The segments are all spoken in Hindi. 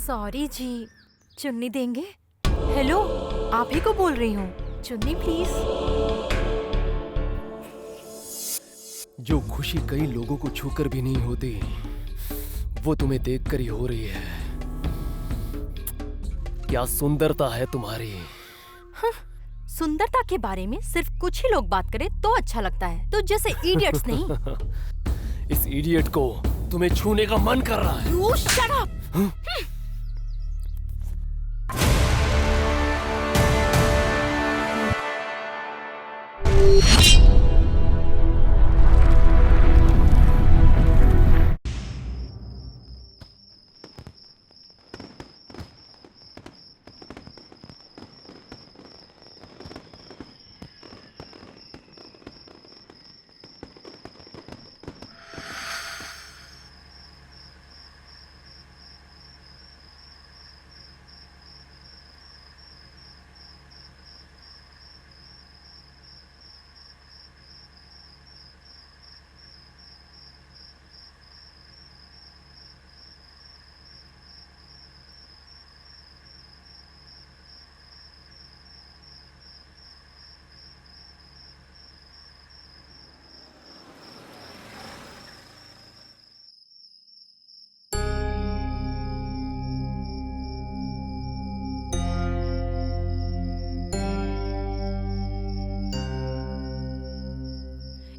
सॉरी जी, चुन्नी देंगे? हेलो, आप ही को बोल रही हूँ, चुन्नी प्लीज। जो खुशी कई लोगों को छूकर भी नहीं होती, वो तुम्हें देखकर ही हो रही है। क्या सुंदरता है तुम्हारी। हाँ, सुंदरता के बारे में सिर्फ कुछ ही लोग बात करें तो अच्छा लगता है, तो जैसे इडियट्स नहीं। इस इडियट को तुम्हें छूने का मन कर रहा है। You shut up!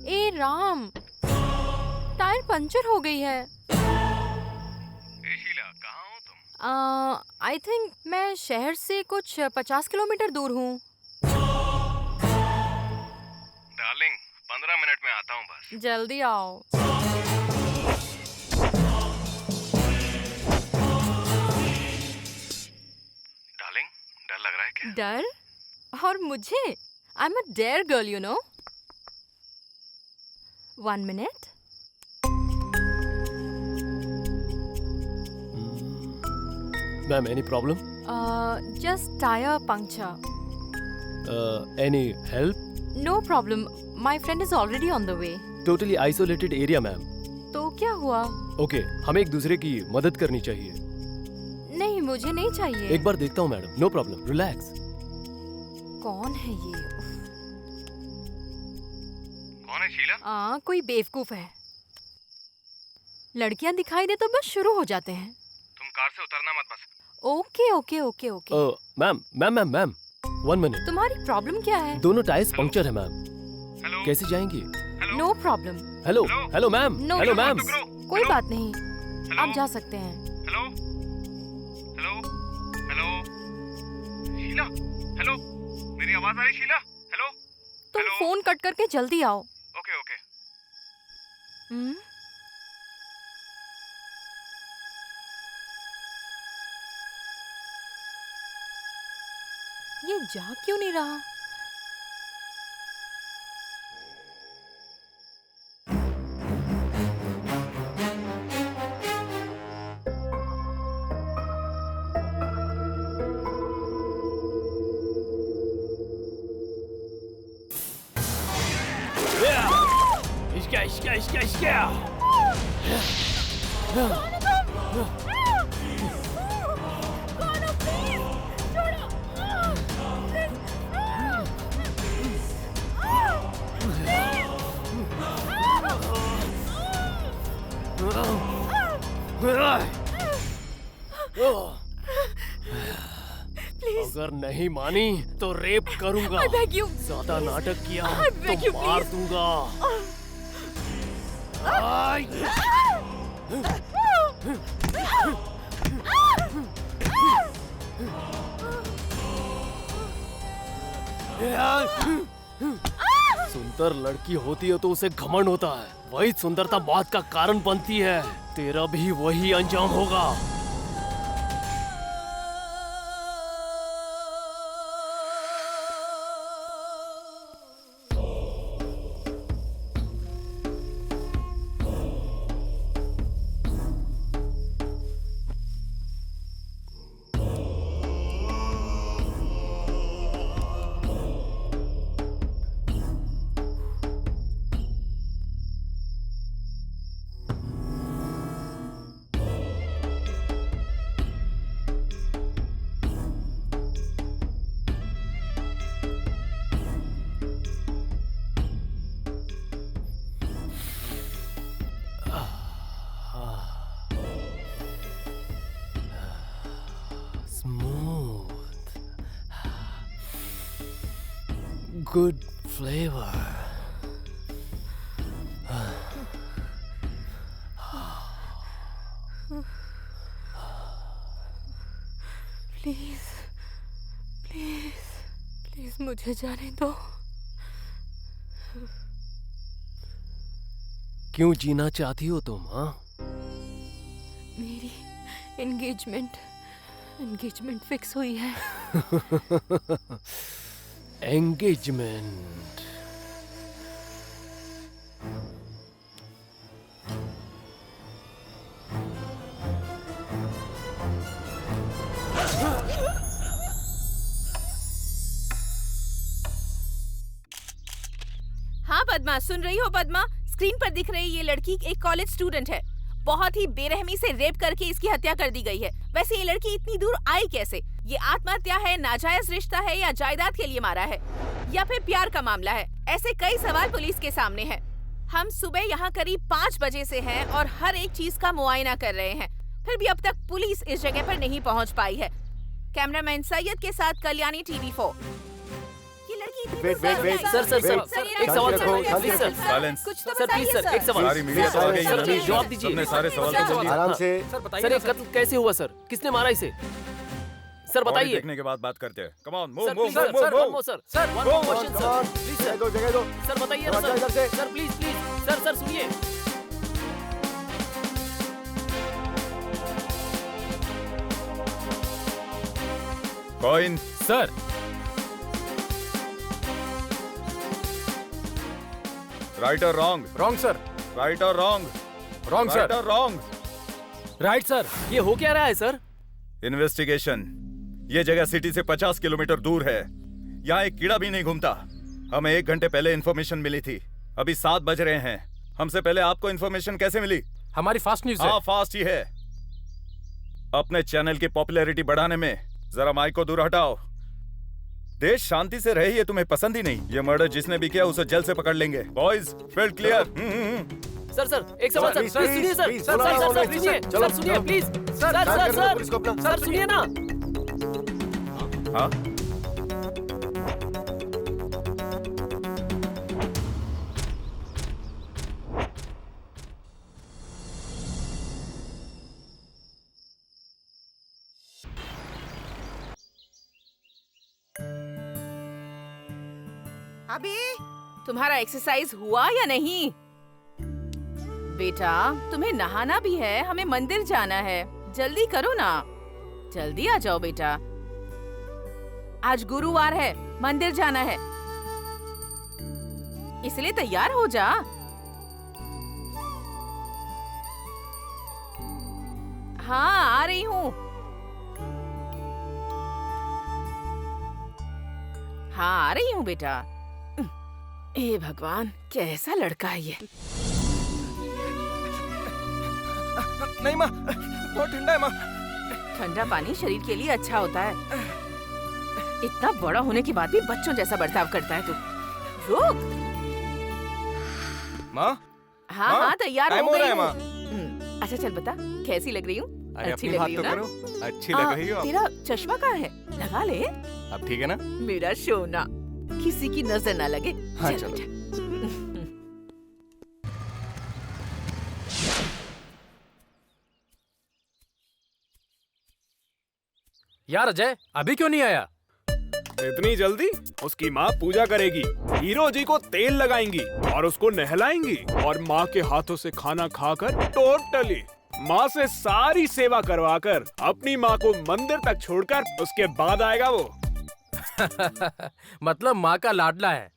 A Ram, tyre puncture हो गई है। शीला, कहाँ हो तुम? आई थिंक मैं शहर से कुछ 50 किलोमीटर दूर हूँ। डार्लिंग, 15 मिनट में आता हूँ बस। जल्दी आओ। डार्लिंग, डर लग रहा है क्या? डर? और मुझे? I am a dare girl, you know. 1 minute. Ma'am, any problem? Just tire puncture. Any help? No problem. My friend is already on the way. Totally isolated area ma'am. तो क्या हुआ? ओके, हमें एक दूसरे की मदद करनी चाहिए। नहीं, मुझे नहीं चाहिए। एक बार देखता हूँ मैडम, नो प्रॉब्लम, रिलैक्स। कौन है ये? कौन है शीला? कोई बेवकूफ है। लड़कियां दिखाई दे तो बस शुरू हो जाते हैं। तुम कार से उतरना मत बस। Okay okay okay okay. Ma'am ma'am ma'am ma'am, 1 minute. तुम्हारी प्रॉब्लम क्या है? दोनों टायर्स पंक्चर है मैम। हेलो? कैसे जाएंगी? Hello? No problem. Hello hello ma'am, No, hello no, ma'am. कोई बात नहीं, हेलो? आप जा सकते हैं। Hello? Hello? Hello? Sheela? Hello? मेरी आवाज आ रही शीला? हेलो? तुम हेलो? फोन कट करके जल्दी आओ। Okay okay. हम्म? ये जा क्यों नहीं रहा? इसका। अगर नहीं मानी तो रेप करूंगा। I beg you. ज्यादा नाटक किया I beg तो you, मार please. दूंगा। सुंदर लड़की होती है तो उसे घमंड होता है, वही सुंदरता मौत का कारण बनती है। तेरा भी वही अंजाम होगा। Good flavour. Please please please मुझे जाने दो। क्यों जीना चाहती हो तुम? हाँ, मेरी एंगेजमेंट फिक्स हुई है। एंगेजमेंट। हाँ पद्मा, सुन रही हो पद्मा? स्क्रीन पर दिख रही ये लड़की एक कॉलेज स्टूडेंट है। बहुत ही बेरहमी से रेप करके इसकी हत्या कर दी गई है। वैसे ये लड़की इतनी दूर आई कैसे? ये आत्महत्या है, नाजायज रिश्ता है, या जायदाद के लिए मारा है, या फिर प्यार का मामला है? ऐसे कई सवाल पुलिस के सामने हैं। हम सुबह यहाँ करीब 5 बजे से हैं और हर एक चीज का मुआयना कर रहे हैं, फिर भी अब तक पुलिस इस जगह पर नहीं पहुँच पाई है। कैमरामैन सैयद के साथ कल्याणी TV4। वेट सर, एक सवाल sir, silence. Sir please sir, एक सवाल। सारी मीडिया तो आ गई सर, है। जवाब दीजिए। सबने सारे सवाल सर, तो आराम से सर, ये कत्ल कैसे हुआ सर? किसने मारा इसे? सर बताइए। देखने के बाद बात करते हैं। Come on, move sir, move please sir, move one more sir, sir, one more question sir, please sir, जगह दो। सर बताइए ना सर, सर प्लीज, सर सुनिए। कॉइन सर, राइट और रॉन्ग? रॉन्ग सर, राइट और रॉन्ग? रॉन्ग राइट सर, और रॉन्ग? Right sir. ये हो क्या रहा है सर? इन्वेस्टिगेशन। ये जगह सिटी से 50 किलोमीटर दूर है। यहाँ एक कीड़ा भी नहीं घूमता। हमें 1 घंटे पहले इन्फॉर्मेशन मिली थी। अभी 7 बज रहे हैं। हमसे पहले आपको इन्फॉर्मेशन कैसे मिली? हमारी फास्ट न्यूज है। हाँ, फास्ट ही है। अपने चैनल की पॉपुलैरिटी बढ़ाने में जरा माइक को दूर हटाओ। देश शांति से रहे ये तुम्हें पसंद ही नहीं। ये मर्डर जिसने भी किया उसे जल्द से पकड़ लेंगे। Boys, field clear. सर, एक सवाल सर, सुनिए सर, सर सुनिए, सर सुनिए प्लीज, सर सुनिए ना। हाँ, अभी तुम्हारा एक्सरसाइज हुआ या नहीं? बेटा, तुम्हें नहाना भी है, हमें मंदिर जाना है। जल्दी करो ना, जल्दी आ जाओ बेटा। आज गुरुवार है, मंदिर जाना है, इसलिए तैयार हो जा। हाँ, आ रही हूँ। हाँ, आ रही हूँ बेटा। हे भगवान, कैसा लड़का है ये। नहीं माँ, बहुत ठंडा है माँ। ठंडा पानी शरीर के लिए अच्छा होता है। इतना बड़ा होने के बाद भी बच्चों जैसा बर्ताव करता है तू। रुक। माँ, हाँ हाँ, हाँ, तैयार टाइम हो हो गई रहा है हूँ। अच्छा चल बता, कैसी लग रही हूँ? अरे अच्छी अपनी लग बात रही तो हूँ ना? करो। अच्छी लग रही हो आप। तेरा चश्मा कहाँ है? लगा ले। अब ठीक है ना? मेरा सोना, किसी की नजर ना लगे। हाँ, चल चलो। बेटा। यार अजय, अभी क्यों नहीं आया? इतनी जल्दी? उसकी माँ पूजा करेगी, हीरो जी को तेल लगाएंगी और उसको नहलाएंगी और माँ के हाथों से खाना खाकर टोटली माँ से सारी सेवा करवाकर अपनी माँ को मंदिर तक छोड़कर उसके बाद आएगा वो। मतलब माँ का लाडला है।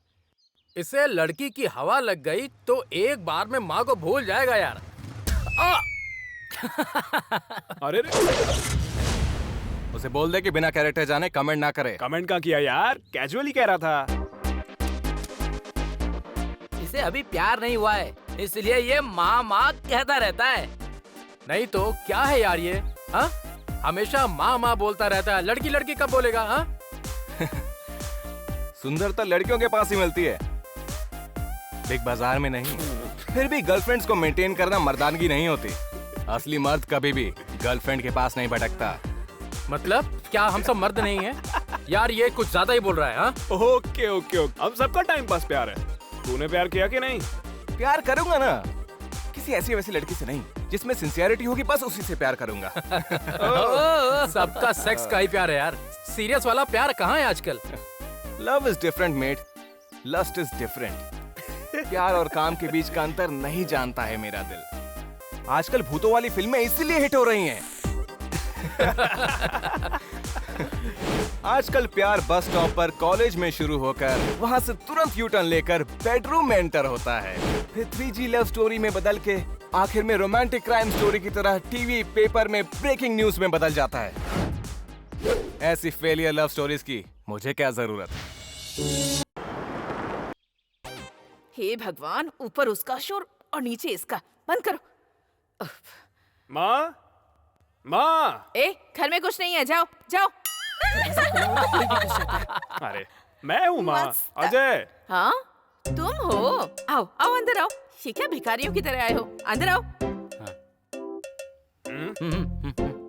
इसे लड़की की हवा लग गई तो एक बार में माँ को भूल जाएगा यार। अरे उसे बोल दे कि बिना कैरेक्टर जाने कमेंट ना करे। कमेंट का किया यार, कैजुअली कह रहा था। इसे अभी प्यार नहीं हुआ है, इसलिए ये माँ माँ कहता रहता है। नहीं तो क्या है यार ये? हाँ, हमेशा माँ माँ बोलता रहता है। लड़की लड़की कब बोलेगा? हाँ, सुंदरता लड़कियों के पास ही मिलती है, बिग बाजार में नहीं। फिर भी गर्लफ्रेंड्स को मेंटेन करना मर्दानगी नहीं होती। असली मर्द कभी भी गर्लफ्रेंड के पास नहीं भटकता। मतलब क्या हम सब मर्द नहीं हैं? यार ये कुछ ज्यादा ही बोल रहा है। हाँ ओके ओके ओके, हम सबका टाइम पास प्यार है। तूने प्यार किया कि नहीं? प्यार करूंगा ना, किसी ऐसी वैसी लड़की से नहीं, जिसमें सिंसियरिटी होगी, बस उसी से प्यार करूंगा। सबका सेक्स का ही प्यार है यार, सीरियस वाला प्यार कहाँ है आजकल? Love is different mate, lust is different. प्यार और काम के बीच का अंतर नहीं जानता है मेरा दिल। आजकल भूतों वाली फिल्में इसीलिए हिट हो रही हैं। आजकल प्यार बस स्टॉप पर, कॉलेज में शुरू होकर वहां से तुरंत यू टर्न लेकर बेडरूम में एंटर होता है, फिर 3G लव स्टोरी में बदल के आखिर में रोमांटिक क्राइम स्टोरी की तरह टीवी पेपर में ब्रेकिंग न्यूज में बदल जाता है। ऐसी फेलियर लव स्टोरीज की मुझे क्या जरूरत है? हे भगवान, ऊपर उसका शोर और नीचे इसका। बंद करो। माँ, माँ। ए, घर में कुछ नहीं है, जाओ जाओ। अरे मैं हूँ माँ, मस्त। अजय। हाँ, तुम हो? आओ आओ, अंदर आओ। ये क्या भिखारियों की तरह आए हो? अंदर आओ।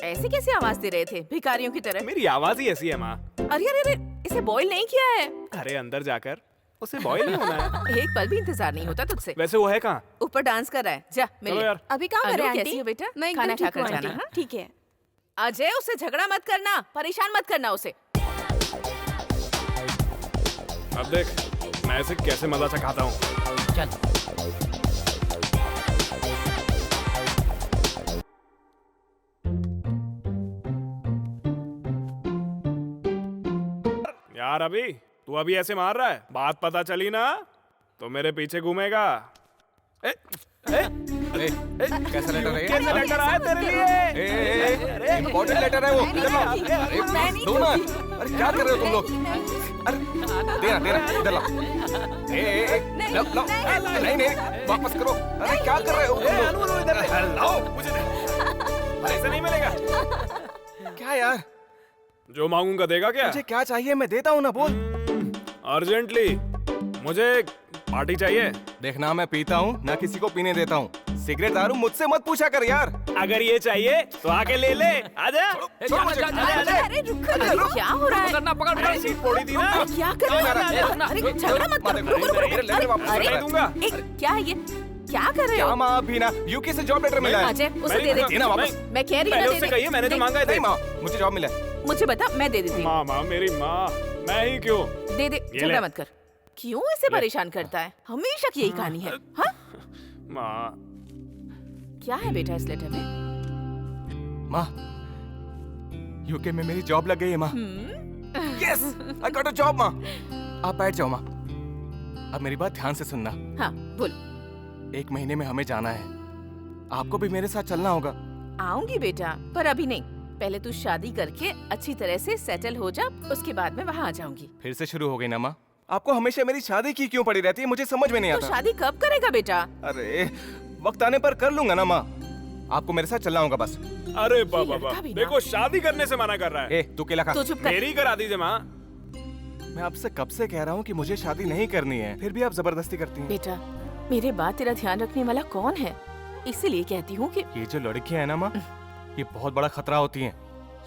ऐसे कैसे आवाज दे रहे थे भिखारियों की तरह? मेरी आवाज ही ऐसी है माँ। अरे अरे अरे, इसे बॉईल नहीं किया है। अरे अंदर जाकर उसे बॉयल नहीं होना है। एक पल भी इंतजार नहीं होता तुझसे। वैसे वो है कहाँ? ऊपर डांस कर रहा है, जा मिल। चलो यार। अभी कहाँ अनु, करे आंटी? कैसी हो बेटा? मैं एकदम खाना ठीक खाकर हूँ जाना, आंटी। हाँ? ठीक है। अजय, उससे झगड़ा मत करना, परेशान मत करना उसे। अब देख मैं इसे कैसे मजा चखाता हूँ। चल यार अभी तू अभी ऐसे मार रहा है, बात पता चली ना तो मेरे पीछे घूमेगा। ए, कैसा लेटर है ये? कैसा लेटर आया तेरे लिए? इम्पोर्टेंट लेटर है वो। इधर लाओ। अरे प्लीज दो ना। अरे क्या कर रहे हो तुम लोग? अरे देना इधर लाओ। लाओ। नहीं वापस करो। अरे क्या कर रहे हो तुम लोग? इधर लाओ, मुझे ऐसे नहीं मिलेगा। क्या यार, जो मांगूंगा देगा क्या? मुझे क्या चाहिए मैं देता हूँ ना, बोल। अर्जेंटली मुझे पार्टी चाहिए। देखना मैं पीता हूँ ना किसी को पीने देता हूँ। सिगरेट दारू मुझसे मत पूछा कर यार। अगर ये चाहिए तो आके ले ले, आजा। छोड़ो मुझे। अरे रुको, क्या हो रहा है? अरे सीट फोड़ी थी ना। क्या कर रहे हो? अरे झगड़ा मत करो, रुको मेरे लेटर वापस अरे नहीं दूंगा। क्या है ये? क्या कर रहे क्या हो? माँ भी ना यूके से जॉब लेटर मिला है। अजय, उसे मैं दे दे। देना वापस। मैं कह रही हूँ पहले ना, उससे दे कहिए, मैंने तो मांगा है। नहीं माँ, मुझे जॉब मिला है। मुझे बता, मैं दे देती हूँ। माँ मेरी माँ, मैं ही क्यों? दे दे, ये झगड़ा ले। मत कर। क्यों इसे परेशान करता है? हमेशा की यही कहानी है। हाँ? माँ क्या है बेटा इस लेटर में? माँ, यूके में मेरी जॉब लग गई है माँ। Yes, I got a job माँ। आप बैठ जाओ माँ। अब मेरी बात ध्यान से सुनना। हाँ बोल। 1 महीने में हमें जाना है, आपको भी मेरे साथ चलना होगा। आऊंगी बेटा, पर अभी नहीं। पहले तू शादी करके अच्छी तरह से सेटल हो जा, उसके बाद में वहाँ आ जाऊंगी। फिर से शुरू हो गई ना माँ? आपको हमेशा मेरी शादी की क्यों पड़ी रहती है, मुझे समझ में नहीं तो आता। शादी कब करेगा बेटा? अरे वक्त आने पर कर लूंगा ना माँ। आपको मेरे साथ चलना होगा बस। अरे बाबा लड़का भी ना। देखो शादी करने से मना कर रहा है। ए तू केला खा। तू चुप कर। मेरी करा दीजिए माँ। मैं आपसे कब से कह रहा हूँ कि मुझे शादी नहीं करनी है, फिर भी आप जबरदस्ती करती हैं। बेटा, मेरे बाद तेरा ध्यान रखने वाला कौन है? इसीलिए कहती हूँ कि ये जो लड़कियां हैं ना माँ, ये बहुत बड़ा खतरा होती हैं।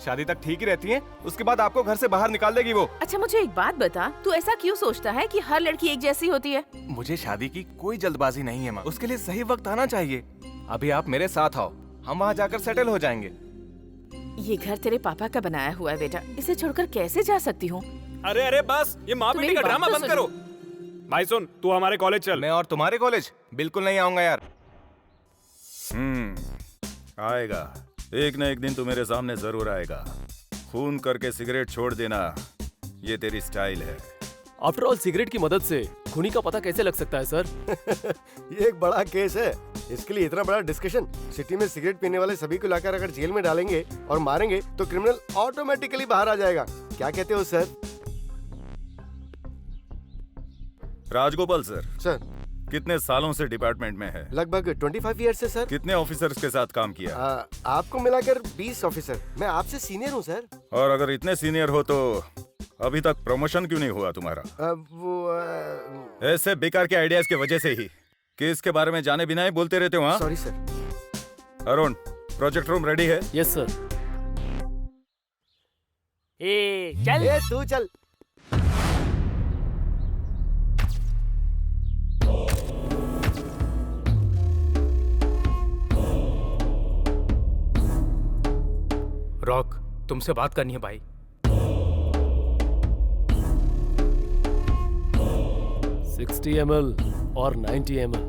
शादी तक ठीक ही रहती हैं, उसके बाद आपको घर से बाहर निकाल देगी वो। अच्छा मुझे एक बात बता, तू ऐसा क्यों सोचता है कि हर लड़की एक जैसी होती है? मुझे शादी की कोई जल्दबाजी नहीं है माँ, उसके लिए सही वक्त आना चाहिए। अभी आप मेरे साथ आओ, हम वहाँ जाकर सेटल हो जाएंगे। ये घर तेरे पापा का बनाया हुआ है बेटा, इसे छोड़कर कैसे जा सकती हूँ? अरे बस ये माँ तो बेटी का मेरी बात ड्रामा तो बंद करो। भाई सुन, तू हमारे कॉलेज चल। मैं और तुम्हारे कॉलेज बिल्कुल नहीं आऊंगा यार। आएगा, एक न एक दिन तू मेरे सामने जरूर आएगा। खून करके सिगरेट छोड़ देना, ये तेरी स्टाइल है। आफ्टर ऑल सिगरेट की मदद से खूनी का पता कैसे लग सकता है सर? ये एक बड़ा केस है, इसके लिए इतना बड़ा डिस्कशन। सिटी में सिगरेट पीने वाले सभी को लाकर अगर जेल में डालेंगे और मारेंगे तो क्रिमिनल ऑटोमेटिकली बाहर आ जाएगा। क्या कहते हो सर? राजगोपाल सर, सर कितने सालों से डिपार्टमेंट में है? लगभग 25 ईयर से सर। कितने ऑफिसर्स के साथ काम किया? आपको मिलाकर 20 ऑफिसर। मैं आपसे सीनियर हूँ सर। और अगर इतने सीनियर हो तो अभी तक प्रमोशन क्यों नहीं हुआ तुम्हारा? ऐसे बेकार के आइडियाज की वजह से ही केस के बारे में जाने बिना ही बोलते रहते हो। हाँ sorry sir. Arun, project room ready है? Yes sir. चल। ए तू चल। रॉक, तुमसे बात करनी है भाई। ml और 90 ml।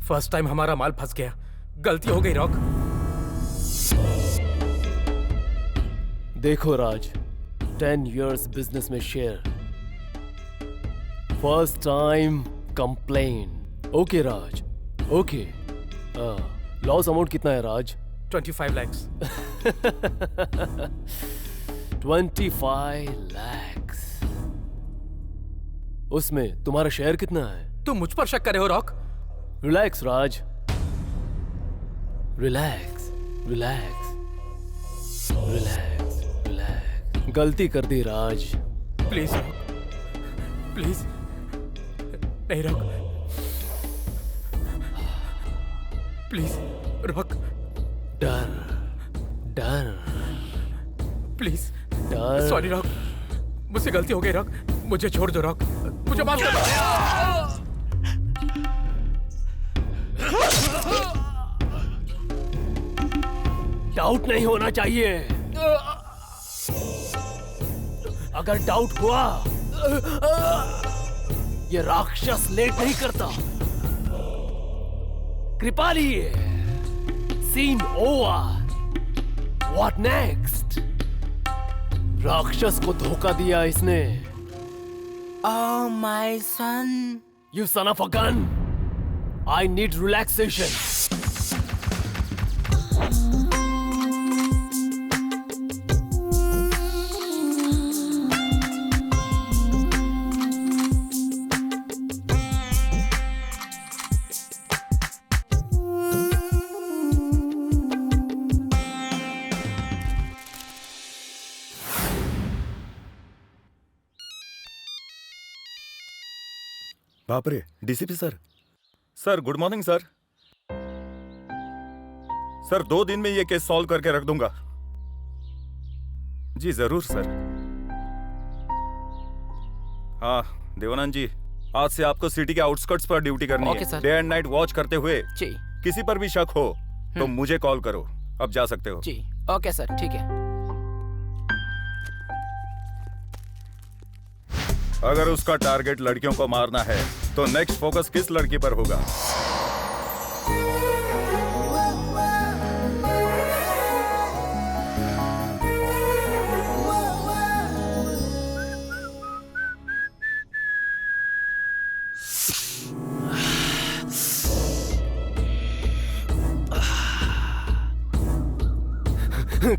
फर्स्ट टाइम हमारा माल फंस गया, गलती हो गई रॉक। देखो राज, 10 years बिजनेस में share, first time complain. Okay Raj, okay. Loss amount कितना है राज? 25 lakhs। 25 lakhs। उसमें तुम्हारा शेयर कितना है? तुम मुझ पर शक कर रहे हो रॉक? रिलैक्स राज, रिलैक्स रिलैक्स रिलैक्स रिलैक्स। गलती कर दी राज। प्लीज रॉक, प्लीज नहीं रॉक, प्लीज रॉक, डर डर प्लीज। डर। सॉरी रॉक, मुझसे गलती हो गई रॉक, मुझे छोड़ दो रॉक, मुझे माफ कर दो। डाउट नहीं होना चाहिए। अगर डाउट हुआ, ये राक्षस लेट नहीं करता। Kripali, seen over. What next? राक्षस को धोखा दिया इसने। Oh my son. You son of a gun! I need relaxation. बाप रे, DCP sir. Sir good morning sir. Sir 2 दिन में ये केस सॉल्व करके रख दूंगा। जी जरूर सर। हाँ देवानंद जी, आज से आपको सिटी के आउटस्कर्ट्स पर ड्यूटी करनी ओके है। Sir. Day and night watch करते हुए जी किसी पर भी शक हो तो मुझे कॉल करो। अब जा सकते हो। जी ओके सर, ठीक है। अगर उसका टारगेट लड़कियों को मारना है तो नेक्स्ट फोकस किस लड़की पर होगा?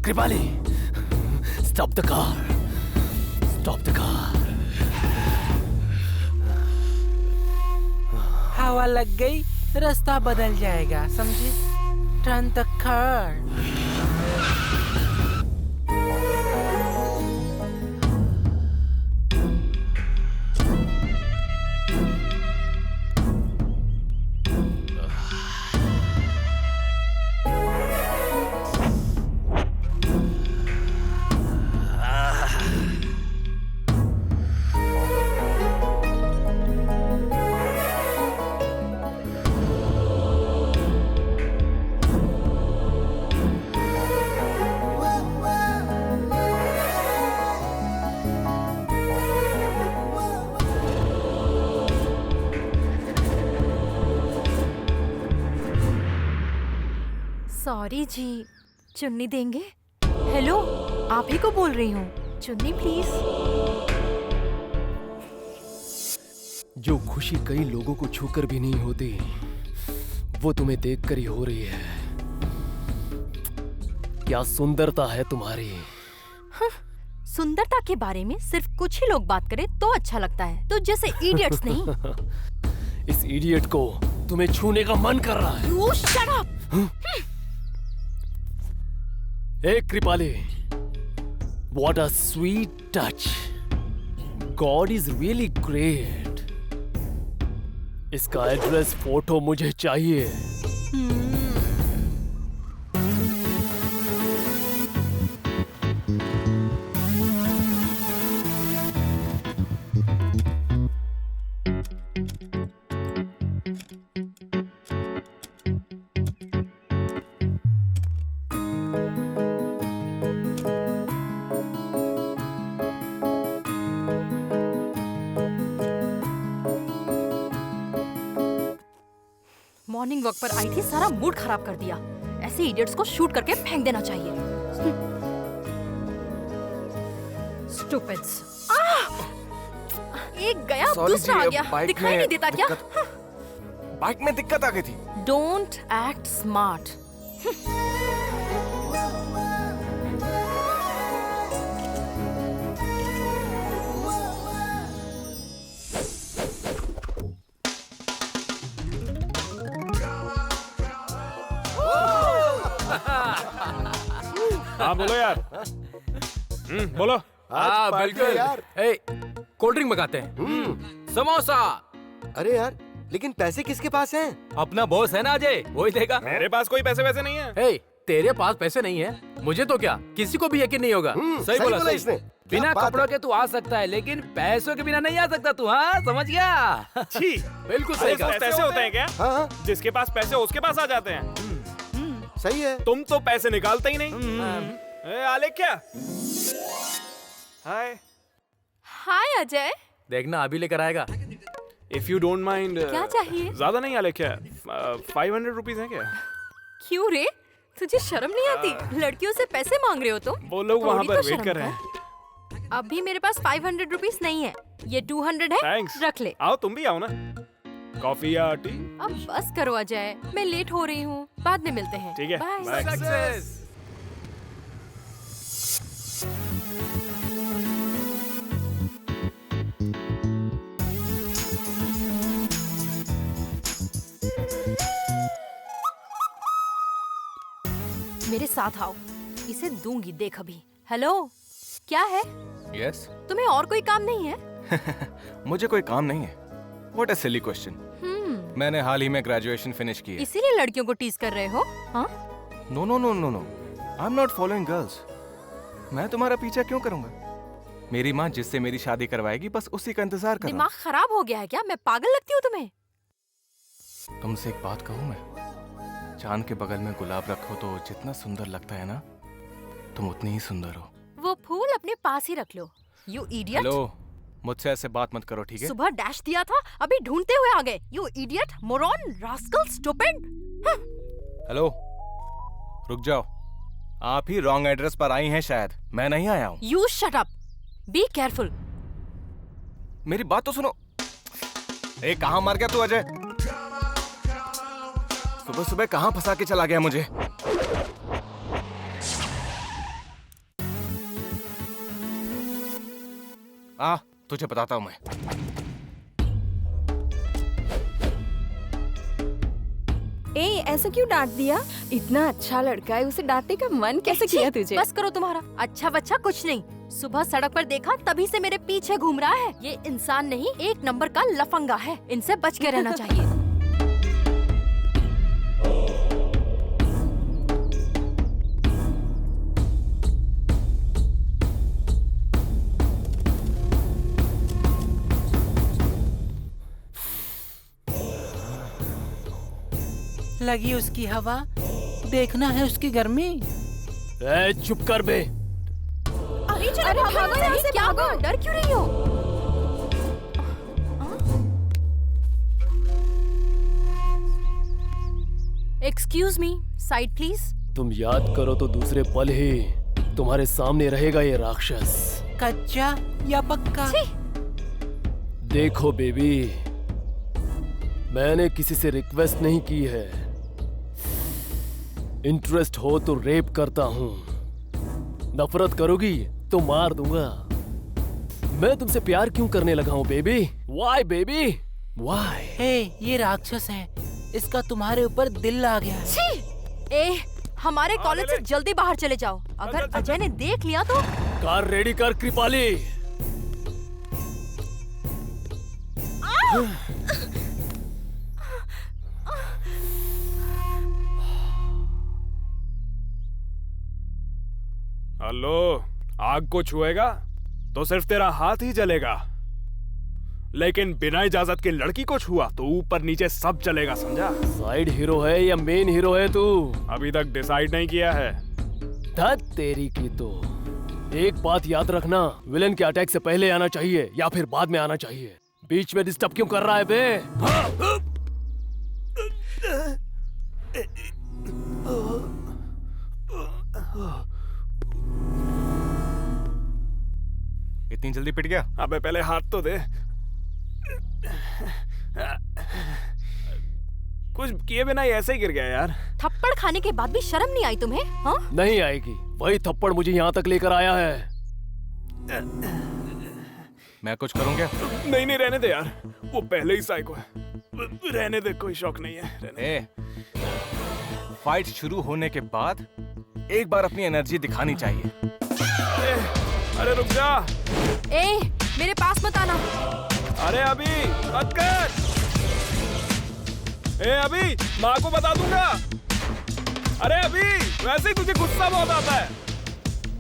Kripali, stop the car. Stop the car. हवा लग गई, रास्ता बदल जाएगा, समझे? Turn the car. सॉरी जी, चुन्नी देंगे? हेलो, आप ही को बोल रही हूँ, चुन्नी प्लीज। जो खुशी कई लोगों को छूकर भी नहीं होती, वो तुम्हें देखकर ही हो रही है। क्या सुंदरता है तुम्हारी। सुंदरता के बारे में सिर्फ कुछ ही लोग बात करें तो अच्छा लगता है, तो जैसे इडियट्स नहीं। इस इडियट को तुम्हें छूने का मन कर रहा है। You shut up! Hey Kripali, what a sweet touch. God is really great. इसका एड्रेस फोटो मुझे चाहिए। मॉर्निंग वॉक पर आई थी, सारा मूड खराब कर दिया। ऐसे इडियट्स को शूट करके फेंक देना चाहिए। स्टूपिड्स। एक गया Sorry दूसरा जी, आ अब गया, बाइक दिखाई में नहीं देता क्या? बाइक में दिक्कत आ गई थी। Don't act smart. हाँ बोलो यार। बोलो। हाँ पार्टी है बिल्कुल यार। ए, कोल्ड ड्रिंक मंगाते हैं। समोसा। अरे यार, लेकिन पैसे किसके पास हैं? अपना बॉस है ना अजय, वही देगा। मेरे पास कोई पैसे वैसे नहीं है। ए, तेरे पास पैसे नहीं है, मुझे तो क्या किसी को भी यकीन नहीं होगा। सही बोला इसने। बिना क्या बात कपड़ों है। के तू आ सकता है, लेकिन पैसों के बिना नहीं आ सकता तू। हाँ समझ गया। छी, बिल्कुल अरे सही कहा। पैसे होते हैं क्या? हाँ हाँ, जिसके पास पैसे उसके पास आ जाते हैं। सही है। तुम तो पैसे निकालते ही नहीं। आलेख्या। हाय। हाय अजय, देखना अभी लेकर आएगा। If you don't mind. क्या चाहिए? ज्यादा नहीं आलेख्या, 500 रुपीज है क्या? क्यों रे? तुझे शर्म नहीं आती? लड़कियों से पैसे मांग रहे हो तुम? वो लोग वहाँ थोड़ी पर तो वेट शर्म कर रहे कर। हैं। अभी मेरे पास 500 रुपीस नहीं है, ये 200 है। थैंक्स। रख ले। आओ तुम भी आओ ना। कॉफी या टी? अब बस करो अजय, मैं लेट हो रही हूँ, बाद में मिलते हैं। ठीक है, बाय। बाय। सक्सेस। मेरे साथ आओ, इसे दूंगी, देख अभी। हेलो, क्या है? यस। तुम्हें और कोई काम नहीं है? मुझे कोई काम नहीं है। What a silly question. मैंने हाल ही में ग्रेजुएशन फिनिश की है। इसीलिए लड़कियों को टीज कर रहे हो? हाँ? No no no no no, I am not following girls. मैं तुम्हारा पीछा क्यों करूंगा? मेरी माँ जिससे मेरी शादी करवाएगी, बस उसी का इंतजार कर रहा दिमाग खराब हो गया है क्या? मैं पागल लगती हूँ तुम्हें? हूं। तुमसे एक बात कहूँ मैं? चांद के बगल में गुलाब रखो तो जितना सुंदर लगता है ना, तुम उतनी ही सुंदर हो। वो फूल अपने पास ही रख लो, यू इडियट। हेलो, मुझसे ऐसे बात मत करो, ठीक है? सुबह डैश दिया था, अभी ढूंढते हुए आ गए। You idiot, moron, rascal, stupid. Hello, रुक जाओ। आप ही रॉन्ग एड्रेस पर आई हैं शायद, मैं नहीं आया हूँ। You shut up, be careful. मेरी बात तो सुनो। ए, कहाँ मर गया तू अजय? सुबह सुबह कहाँ फंसा के चला गया मुझे? आ, तुझे बताता हूँ मैं। ए, ऐसा क्यों डांट दिया? इतना अच्छा लड़का है, उसे डांटने का मन कैसे किया तुझे? बस करो तुम्हारा अच्छा बच्चा कुछ नहीं। सुबह सड़क पर देखा, तभी से मेरे पीछे घूम रहा है। ये इंसान नहीं, एक नंबर का लफंगा है। इनसे बच के रहना चाहिए। लगी उसकी हवा, देखना है उसकी गर्मी। ए, चुप कर बे। अरे चलो भागो यहाँ से, क्या हुआ? डर क्यों रही हो? Excuse me, side please. तुम याद करो तो दूसरे पल ही तुम्हारे सामने रहेगा ये राक्षस। कच्चा या पक्का? देखो बेबी, मैंने किसी से रिक्वेस्ट नहीं की है। इंटरेस्ट हो तो रेप करता हूँ, नफरत करोगी तो मार दूंगा। मैं तुमसे प्यार क्यों करने लगा हूँ baby? Why baby, why? Hey, ये राक्षस है, इसका तुम्हारे ऊपर दिल आ गया है। छी! ए, हमारे कॉलेज से जल्दी बाहर चले जाओ। अगर अजय ने देख लिया तो। कार रेडी कर कृपाली। हेलो, आग को छुएगा तो सिर्फ तेरा हाथ ही जलेगा, लेकिन बिना इजाजत के लड़की को छुआ तो ऊपर नीचे सब चलेगा, समझा? साइड हीरो है या मेन हीरो है तू? अभी तक डिसाइड नहीं किया है। धत तेरी की तो। एक बात याद रखना, विलन के अटैक से पहले आना चाहिए या फिर बाद में आना चाहिए। बीच में डिस्टर्ब क्यों कर रहा है बे? इतनी जल्दी पिट गया? अबे पहले हाथ तो दे। कुछ किए बिना ही ऐसे ही गिर गया यार। थप्पड़ खाने के बाद भी शर्म नहीं आई तुम्हें? हाँ? नहीं आएगी, वही थप्पड़ मुझे यहाँ तक लेकर आया है। मैं कुछ करूँ क्या? नहीं नहीं रहने दे यार, वो पहले ही साइको है। रहने दे, कोई शौक नहीं है। फाइट शुरू होने के बाद एक बार अपनी एनर्जी दिखानी चाहिए। अरे रुक जा। मेरे पास मत आना। अरे अभी मत कर। अभी माँ को बता दूंगा। अरे अभी वैसे ही तुझे गुस्सा बहुत आता है।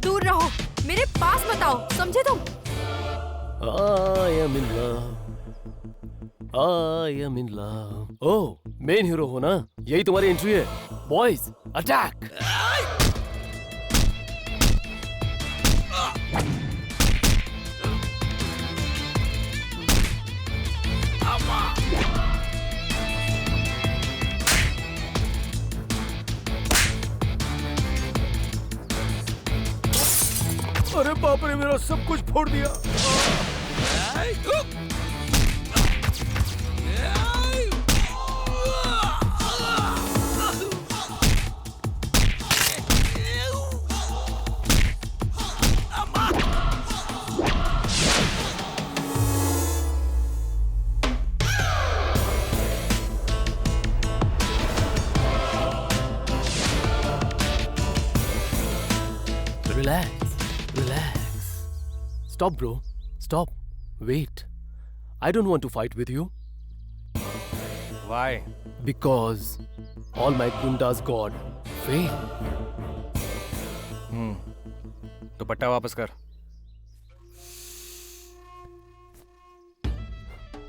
दूर रहो, मेरे पास मत आओ, समझे तुम? I am in love. I am in love. Oh, main hero हो ना? यही तुम्हारी एंट्री है। Boys, attack! अरे बाप रे, मेरा सब कुछ फोड़ दिया। Relax. Stop, bro. Stop. Wait. I don't want to fight with you. Why? Because all my gundas god fail. दुपट्टा वापस कर।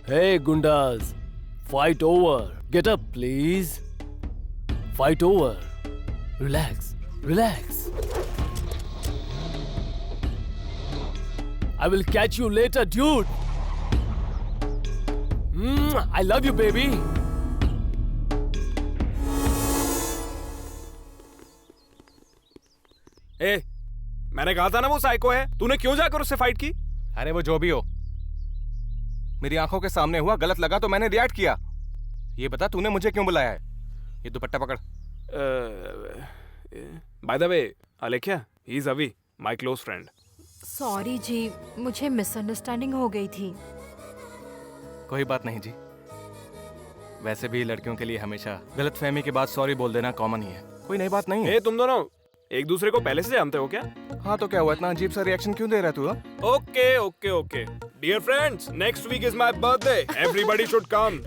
Hey, gundas. Fight over. Get up, please. Fight over. Relax. Relax. I will catch you later, dude. I love you, baby. मैंने कहा था ना वो साइको है। तूने क्यों जाकर उससे फाइट की? अरे वो जो भी हो, मेरी आंखों के सामने हुआ, गलत लगा तो मैंने रिएक्ट किया। ये बता तूने मुझे क्यों बुलाया है? ये दुपट्टा पकड़। By the way, अलेख्या, he is अवी, माय क्लोज फ्रेंड। सॉरी जी, मुझे मिसअंडरस्टैंडिंग हो गई थी। कोई बात नहीं जी। वैसे भी लड़कियों के लिए हमेशा गलतफहमी के बाद सॉरी बोल देना कॉमन ही है, कोई नई बात नहीं है। तुम दोनों एक दूसरे को पहले से जानते हो क्या? हाँ तो क्या हुआ, इतना अजीब सा रिएक्शन क्यों दे रहा तू? Okay okay okay dear friends, next week is my birthday, everybody should come.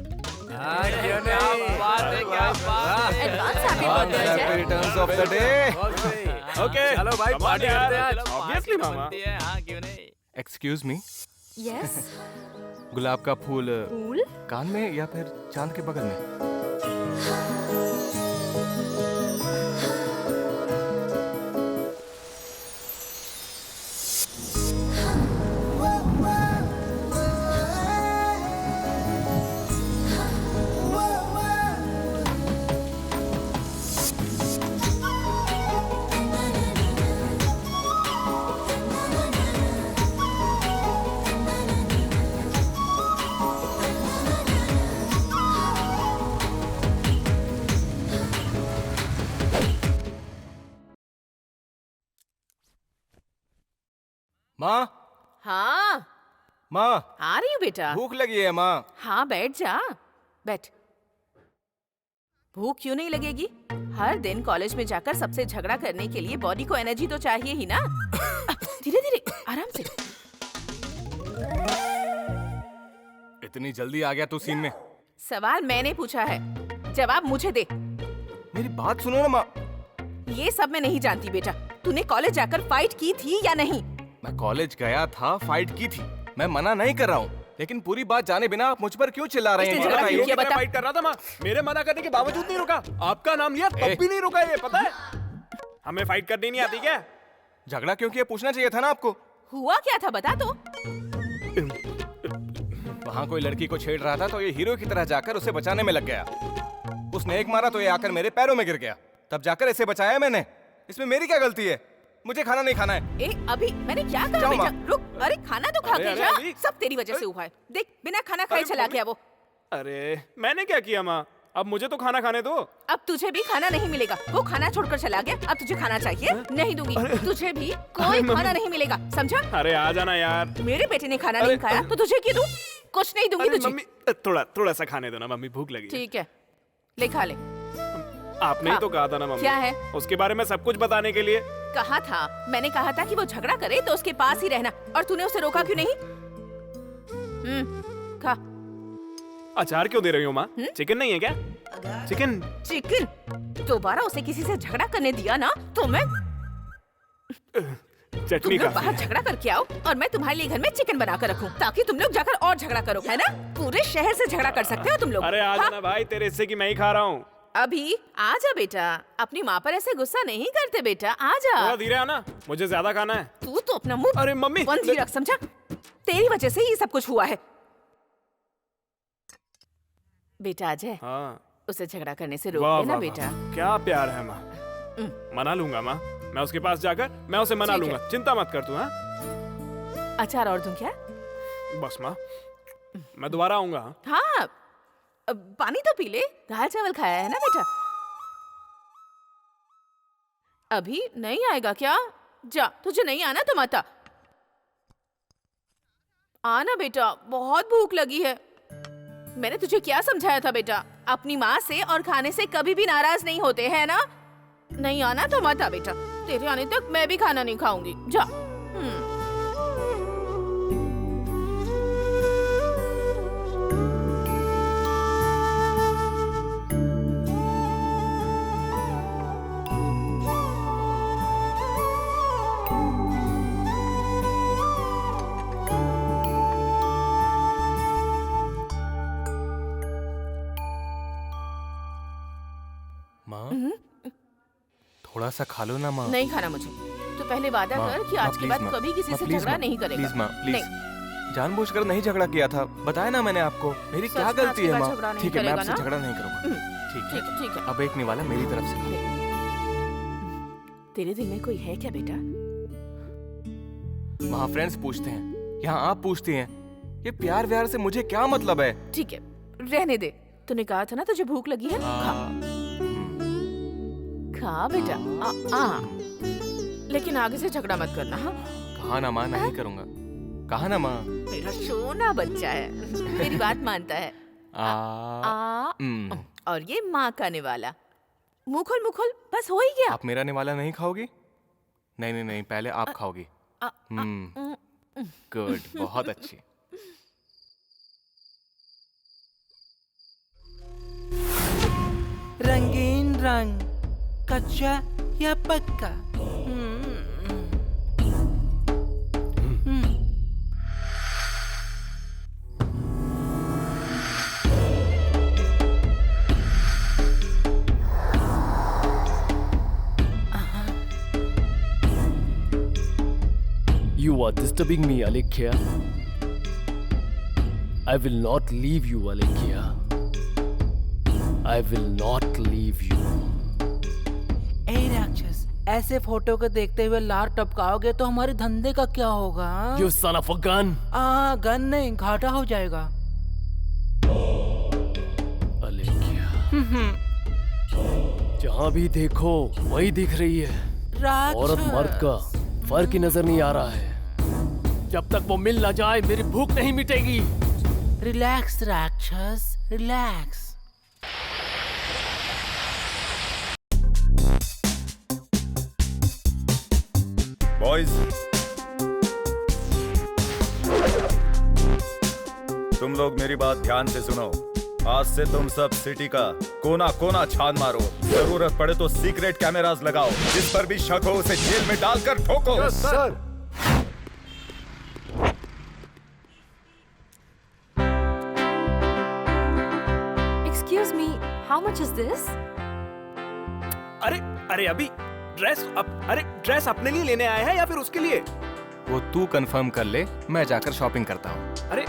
Returns of the day. Okay चलो भाई, पार्टी करते हैं आज। ऑब्वियसली मामा। Excuse me, yes. गुलाब का फूल फूल कान में या फिर चांद के बगल में? माँ, हाँ माँ आ रही हूँ बेटा। भूख लगी है माँ। हाँ बैठ जा, बैठ। भूख क्यों नहीं लगेगी? हर दिन कॉलेज में जाकर सबसे झगड़ा करने के लिए बॉडी को एनर्जी तो चाहिए ही ना। धीरे धीरे, आराम से। इतनी जल्दी आ गया तू सीन में? सवाल मैंने पूछा है, जवाब मुझे दे। मेरी बात सुनो ना माँ। ये सब मैं नहीं जानती बेटा। तूने कॉलेज जाकर फाइट की थी या नहीं? मैं कॉलेज गया था, फाइट की थी, मैं मना नहीं कर रहा हूँ, लेकिन पूरी बात जाने बिना आप मुझ पर क्यों चिल्ला रहे हैं? मैं फाइट कर रहा था माँ, मेरे मना करने के बावजूद नहीं रुका। आपका नाम लिया तब भी नहीं रुका, ये पता है? हमें फाइट करनी नहीं आती क्या? झगड़ा क्यों किया पूछना चाहिए था ना आपको। हुआ क्या था बता तो। वहाँ कोई लड़की को छेड़ रहा था तो ये हीरो की तरह जाकर उसे बचाने में लग गया। उसने एक मारा तो ये आकर मेरे पैरों में गिर गया, तब जाकर इसे बचाया मैंने। इसमें मेरी क्या गलती है? मुझे खाना नहीं खाना है। ए अभी मैंने क्या कहा जाओ, बेटा? माँ। रुक, अरे खाना तो खा अरे, के अरे, जा। अभी। सब तेरी वजह से हुआ है। देख बिना खाना खाए अरे, चला मम्मी। गया वो। अरे मैंने क्या किया माँ? अब मुझे तो खाना खाने दो। अब तुझे भी खाना नहीं मिलेगा। वो खाना छोड़कर चला गया, अब तुझे खाना चाहिए? नहीं दूंगी। तुझे भी कोई मम्मी। खाना नहीं मिलेगा, समझा? अरे आ जाना यार। मेरे बेटे ने खाना अरे, नहीं खाया तो तुझे क्यों दूं? कुछ नहीं दूंगी अरे तुझे। मम्मी, थोड़ा सा खाने दो ना मम्मी, भूख लगी है। ठीक है, ले खा ले। आपने ही तो कहा था ना मम्मी। क्या है? उसके बारे में सब कुछ बताने के लिए। कहा था, मैंने कहा था कि वो झगड़ा करे तो उसके पास ही रहना, और तूने उसे रोका क्यों नहीं? खा। अचार क्यों दे रही हो माँ? चिकन नहीं है क्या? चिकन। चिकन? दोबारा उसे किसी से झगड़ा करने दिया ना तो मैं चटनी तुम लोग काफी बाहर है। झगड़ा करके आओ और मैं तुम्हारे लिए घर में चिकन बना कर रखूं ताकि तुम लोग जाकर और झगड़ा करो, है ना? पूरे शहर से झगड़ा कर सकते हो तुम लोग। अरे आ हाँ? जाना भाई, तेरे हिस्से की मैं ही खा रहा हूँ। अभी आजा बेटा, अपनी माँ पर ऐसे गुस्सा नहीं करते बेटा, आजा। थोड़ा धीरे आना, मुझे ज्यादा खाना है। तू तो अपना मुंह अरे मम्मी बंद ही रख, समझा? तेरी वजह से ये सब कुछ हुआ है। बेटा अजय, हाँ। उसे झगड़ा करने से वाह, रोक वाह, लेना वाह। बेटा। क्या प्यार है माँ। मना लूंगा माँ, मैं उसके पास जाकर मैं उसे मना ठीक है। लूंगा, चिंता मत कर तू। हाँ अचार और दूं क्या? बस माँ, मैं दोबारा आऊंगा। हाँ, पानी तो पी ले, दाल चावल खाया है ना बेटा। अभी नहीं आएगा क्या? जा, तुझे नहीं आना तो मत आ। आना बेटा, बहुत भूख लगी है। मैंने तुझे क्या समझाया था बेटा? अपनी माँ से और खाने से कभी भी नाराज नहीं होते, है ना? नहीं आना तो मत आ बेटा, तेरे आने तक मैं भी खाना नहीं खाऊंगी। जा। माँ, थोड़ा सा खा लो ना माँ। नहीं खाना मुझे। तो पहले वादा माँ, कर कि माँ, आज के प्लीज बाद माँ, कभी किसी माँ, से प्लीज झगड़ा माँ, नहीं करेगा। प्लीज माँ, प्लीज। नहीं। जानबूझकर नहीं झगड़ा किया था, बताया ना मैंने आपको। मेरी सच क्या में आज गलती के है बाद माँ? झगड़ा नहीं ठीक है, मैं करेगा आपसे ना? झगड़ा नहीं करूँगा। ठीक ठीक है, ठीक है। अब एक निवाला मेरी तरफ से। तेरे दिल में कोई है क्या बेटा? वहाँ फ्रेंड्स पूछते हैं, यहाँ आप पूछती हैं। ये प्यार व्यार से मुझे क्या मतलब है? ठीक है, रहने दे। तूने कहा था ना तुझे भूख लगी है, खा। खा बेटा। लेकिन आगे से झगड़ा मत करना। हाँ, कहा ना माँ, नहीं करूँगा। कहा ना माँ। मेरा सोना बच्चा है, मेरी बात मानता है। और ये माँ का निवाला। मुखल मुखल, बस हो ही गया। आप मेरा निवाला नहीं खाओगी? नहीं नहीं नहीं, पहले आप खाओगी। गुड, बहुत अच्छी। रंगीन रंग, कच्चा या पक्का? You are disturbing me, Alekhya. I will not leave you, Alekhya. I will not leave you. ए राक्षस, ऐसे फोटो को देखते हुए लार टपकाओगे तो हमारे धंधे का क्या होगा? You son of a gun! Gun नहीं, घाटा हो जाएगा। Alekhya. जहाँ भी देखो वही दिख रही है। औरत मर्द का फर्क ही नजर नहीं आ रहा है। जब तक वो मिल ना जाए मेरी भूख नहीं मिटेगी। रिलैक्स राक्षस, रिलैक्स। बॉयज, तुम लोग मेरी बात ध्यान से सुनो। आज से तुम सब सिटी का कोना कोना छान मारो। जरूरत पड़े तो सीक्रेट कैमरास लगाओ। जिस पर भी शक हो उसे जेल में डालकर ठोको। Sir. Excuse me, how much is this? अरे अभी ड्रेस अपने लिए लेने आया है या फिर उसके लिए? वो तू कंफर्म कर ले, मैं जाकर शॉपिंग करता हूँ। अरे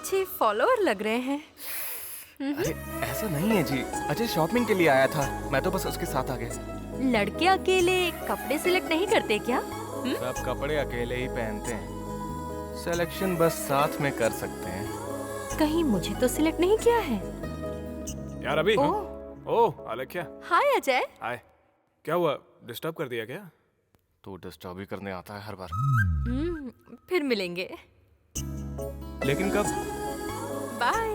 अच्छे फॉलोअर लग रहे हैं। अरे ऐसा नहीं है जी, अजय शॉपिंग के लिए आया था, मैं तो बस उसके साथ आ गया। लड़के अकेले कपड़े सिलेक्ट नहीं करते क्या? सब कपड़े अकेले ही पहनते हैं, सिलेक्शन बस साथ में कर सकते हैं। कहीं मुझे तो सिलेक्ट नहीं किया है। यार अभी ओह अलेख्या। हाय अजय। हाय, क्या हुआ, डिस्टर्ब कर दिया क्या? तू डिस्टर्ब ही करने आता है हर बार। फिर मिलेंगे। लेकिन कब? बाय।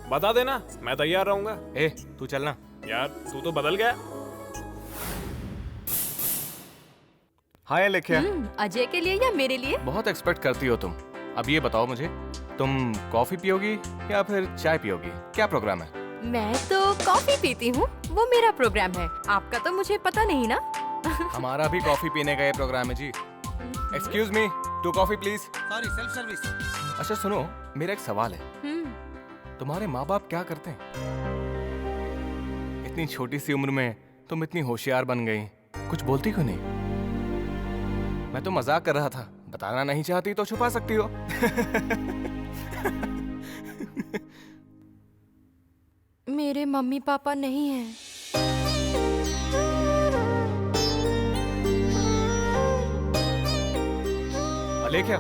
बता देना, मैं तैयार रहूंगा। ए तू चलना। यार तू तो बदल गया। हाय अलेख्या। अजय के लिए या मेरे लिए? बहुत एक्सपेक्ट करती हो तुम। अब ये बताओ मुझे, तुम कॉफी पियोगी या फिर चाय पियोगी? क्या प्रोग्राम है? मैं तो कॉफी पीती हूँ, वो मेरा प्रोग्राम है। आपका तो मुझे पता नहीं ना। हमारा भी कॉफी पीने का ये प्रोग्राम है जी। Excuse me, 2 coffee please. Sorry, self service. अच्छा सुनो, मेरा एक सवाल है। तुम्हारे माँ बाप क्या करते हैं? इतनी छोटी सी उम्र में तुम इतनी होशियार बन गई, कुछ बोलती क्यों नहीं? मैं तो मजाक कर रहा था, बताना नहीं चाहती तो छुपा सकती हो। मेरे मम्मी पापा नहीं हैं। अलेख्या,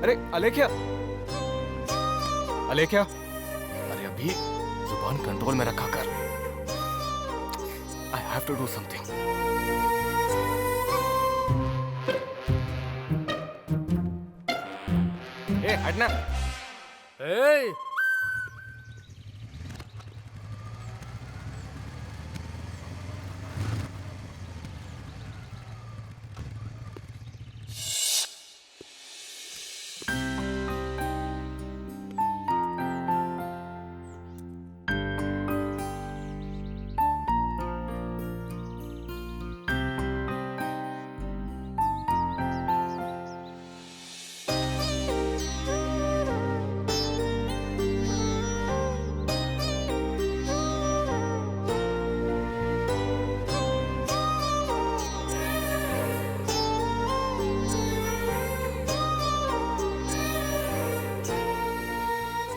अरे अलेख्या, अलेख्या, अरे अभी जुबान कंट्रोल में रखा कर। I have to do something. ए हटना। ए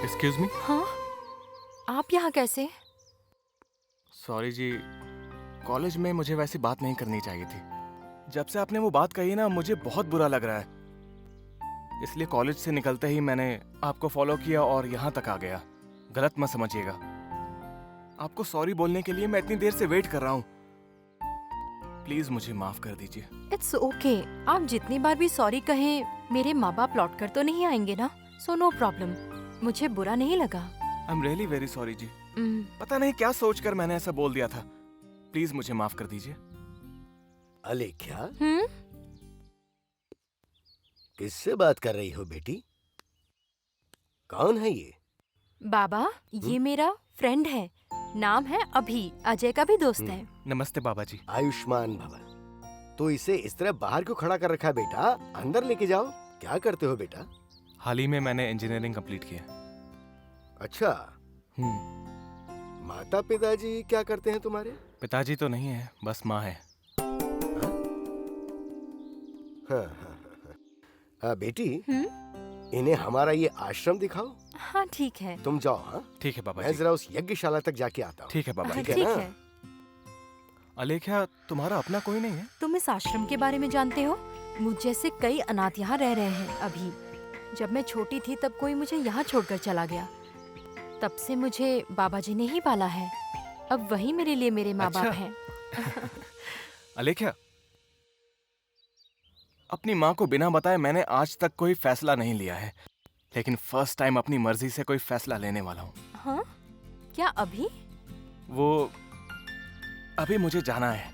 एक्सक्यूज मी। हाँ, आप यहाँ कैसे? सॉरी जी, कॉलेज में मुझे वैसी बात नहीं करनी चाहिए थी। जब से आपने वो बात कही ना, मुझे बहुत बुरा लग रहा है। इसलिए कॉलेज से निकलते ही मैंने आपको फॉलो किया और यहाँ तक आ गया। गलत मत समझिएगा। आपको सॉरी बोलने के लिए मैं इतनी देर से वेट कर रहा हूँ। प्लीज मुझे माफ कर दीजिए। It's okay. आप जितनी बार भी सॉरी कहें, मेरे माँ बाप लौट कर तो नहीं आएंगे ना, सो नो प्रॉब्लम। मुझे बुरा नहीं लगा। I am really very sorry जी। पता नहीं क्या सोचकर मैंने ऐसा बोल दिया था। प्लीज मुझे माफ कर दीजिए। अलेख्या, किससे बात कर रही हो बेटी? कौन है ये? बाबा, ये मेरा फ्रेंड है, नाम है अभी, अजय का भी दोस्त है। नमस्ते बाबा जी। आयुष्मान भवा। तो इसे इस तरह बाहर क्यों खड़ा कर रखा है बेटा? अंदर लेके जाओ। क्या करते हो बेटा? हाल ही में मैंने इंजीनियरिंग कंप्लीट किया। अच्छा। माता पिताजी क्या करते हैं तुम्हारे? पिताजी तो नहीं है, बस माँ है। हाँ, बेटी, इन्हें हमारा ये आश्रम दिखाओ। हाँ ठीक है। तुम जाओ। हाँ ठीक है बाबा मैं जी। जरा उस यज्ञशाला तक जाके आता हूँ। ठीक है बाबा। ठीक है ना? है। अलेख्या, तुम्हारा अपना कोई नहीं है? तुम इस आश्रम के बारे में जानते हो? मुझ जैसे कई अनाथ यहाँ रह रहे हैं अभी। जब मैं छोटी थी तब कोई मुझे यहाँ छोड़कर चला गया। तब से मुझे बाबा जी ने ही पाला है। अब वही मेरे लिए मेरे माँ बाप हैं। अलेख्या, अपनी माँ को बिना बताए मैंने आज तक कोई फैसला नहीं लिया है, लेकिन फर्स्ट टाइम अपनी मर्जी से कोई फैसला लेने वाला हूँ। हाँ? क्या अभी? वो अभी मुझे जाना है।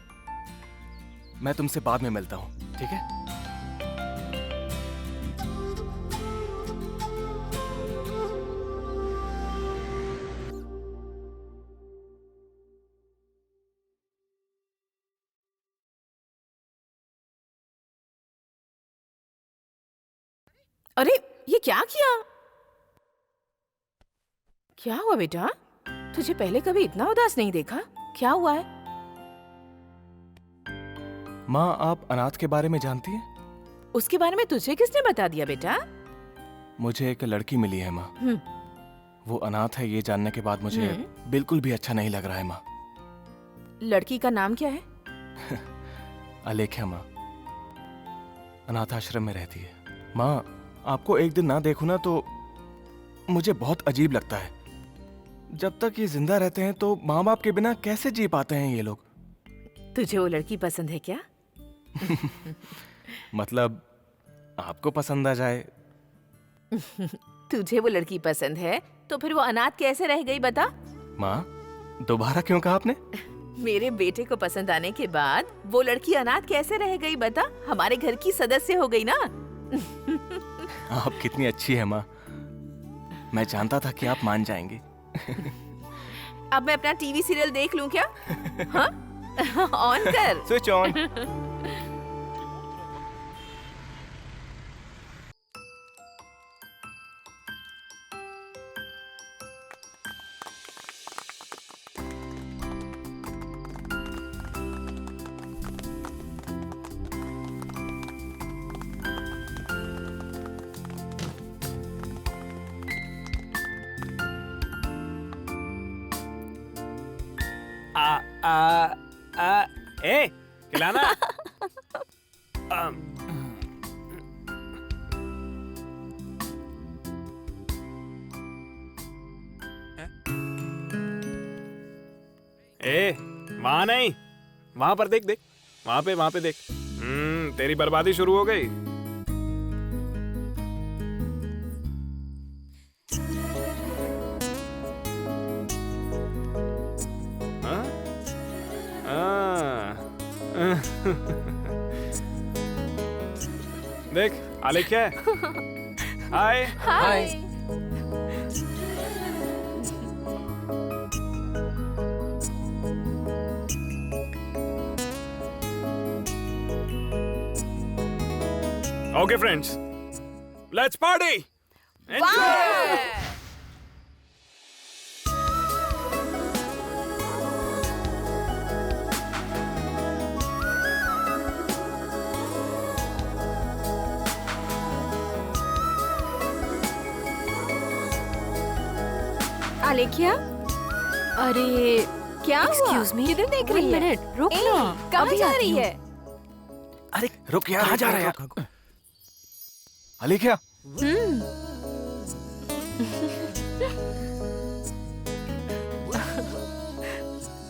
मैं तुमसे बाद में मिलता हूँ, ठीक है? अरे ये क्या किया? क्या हुआ बेटा? तुझे पहले कभी इतना उदास नहीं देखा। क्या हुआ है? माँ, आप अनाथ के बारे में जानती हैं? उसके बारे में तुझे किसने बता दिया बेटा? मुझे एक लड़की मिली है माँ। वो अनाथ है ये जानने के बाद मुझे बिल्कुल भी अच्छा नहीं लग रहा है माँ। लड़की का नाम क्या है? अलेख्या माँ, अनाथ आश्रम में रहती है। माँ, आपको एक दिन ना देखूं ना तो मुझे बहुत अजीब लगता है। जब तक ये जिंदा रहते हैं तो माँ बाप के बिना कैसे जी पाते हैं ये लोग? तुझे वो लड़की पसंद है क्या? मतलब आपको पसंद आ जाए? तुझे वो लड़की पसंद है तो फिर वो अनाथ कैसे रह गई बता? माँ, दोबारा क्यों कहा आपने? मेरे बेटे को पसंद आने के बाद वो लड़की अनाथ कैसे रह गई बता? हमारे घर की सदस्य हो गई ना। आप कितनी अच्छी है माँ। मैं जानता था कि आप मान जाएंगी। अब मैं अपना टीवी सीरियल देख लूं क्या? हाँ? ऑन कर। Switch on. ए, खिलाना। ए, वहां नहीं, वहां पर देख देख, वहां पे देख। तेरी बर्बादी शुरू हो गई। देख, अलेख्या है। हाय। हाय। Okay, friends, let's party. Enjoy. अलेख्या, अरे क्या हुआ? एक्सक्यूज मी, किधर देख रही है? मिनट रुक ए, ना। कहाँ अभी जा आती रही हूँ। है? अरे रुक यार, कहाँ जा रहा है यार? अलेख्या,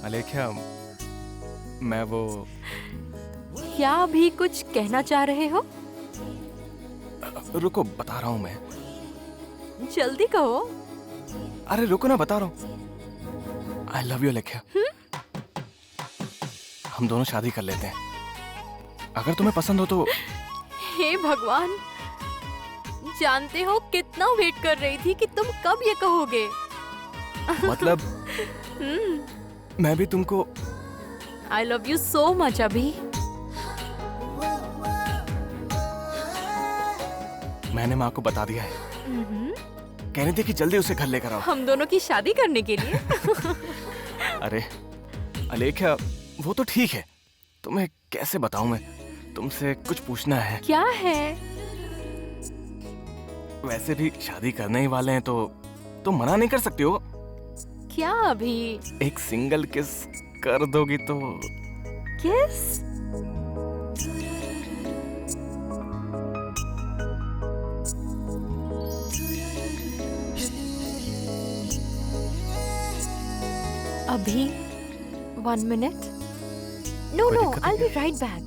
अलेख्या, मैं वो क्या अभी कुछ कहना चाह रहे हो? रुको, बता रहा हूँ मैं। जल्दी कहो। अरे रुको ना, बता रहा हूँ। आई लव यू अलेख्या। हम दोनों शादी कर लेते हैं। अगर तुम्हें पसंद हो तो। हे भगवान, जानते हो कितना वेट कर रही थी कि तुम कब ये कहोगे। मतलब मैं भी तुमको। आई लव यू सो मच अभी। मैंने माँ को बता दिया है। कह रही थी कि जल्दी उसे घर लेकर आओ। हम दोनों की शादी करने के लिए। अरे अलेख्या, वो तो ठीक है, तुम्हें कैसे बताऊं मैं? तुमसे कुछ पूछना है। क्या है? वैसे भी शादी करने ही वाले हैं तो तुम मना नहीं कर सकती हो। क्या अभी? एक सिंगल किस कर दोगी तो? किस? अभी 1 minute. No, कोई no, दिक्कत है I'll be क्या? right back.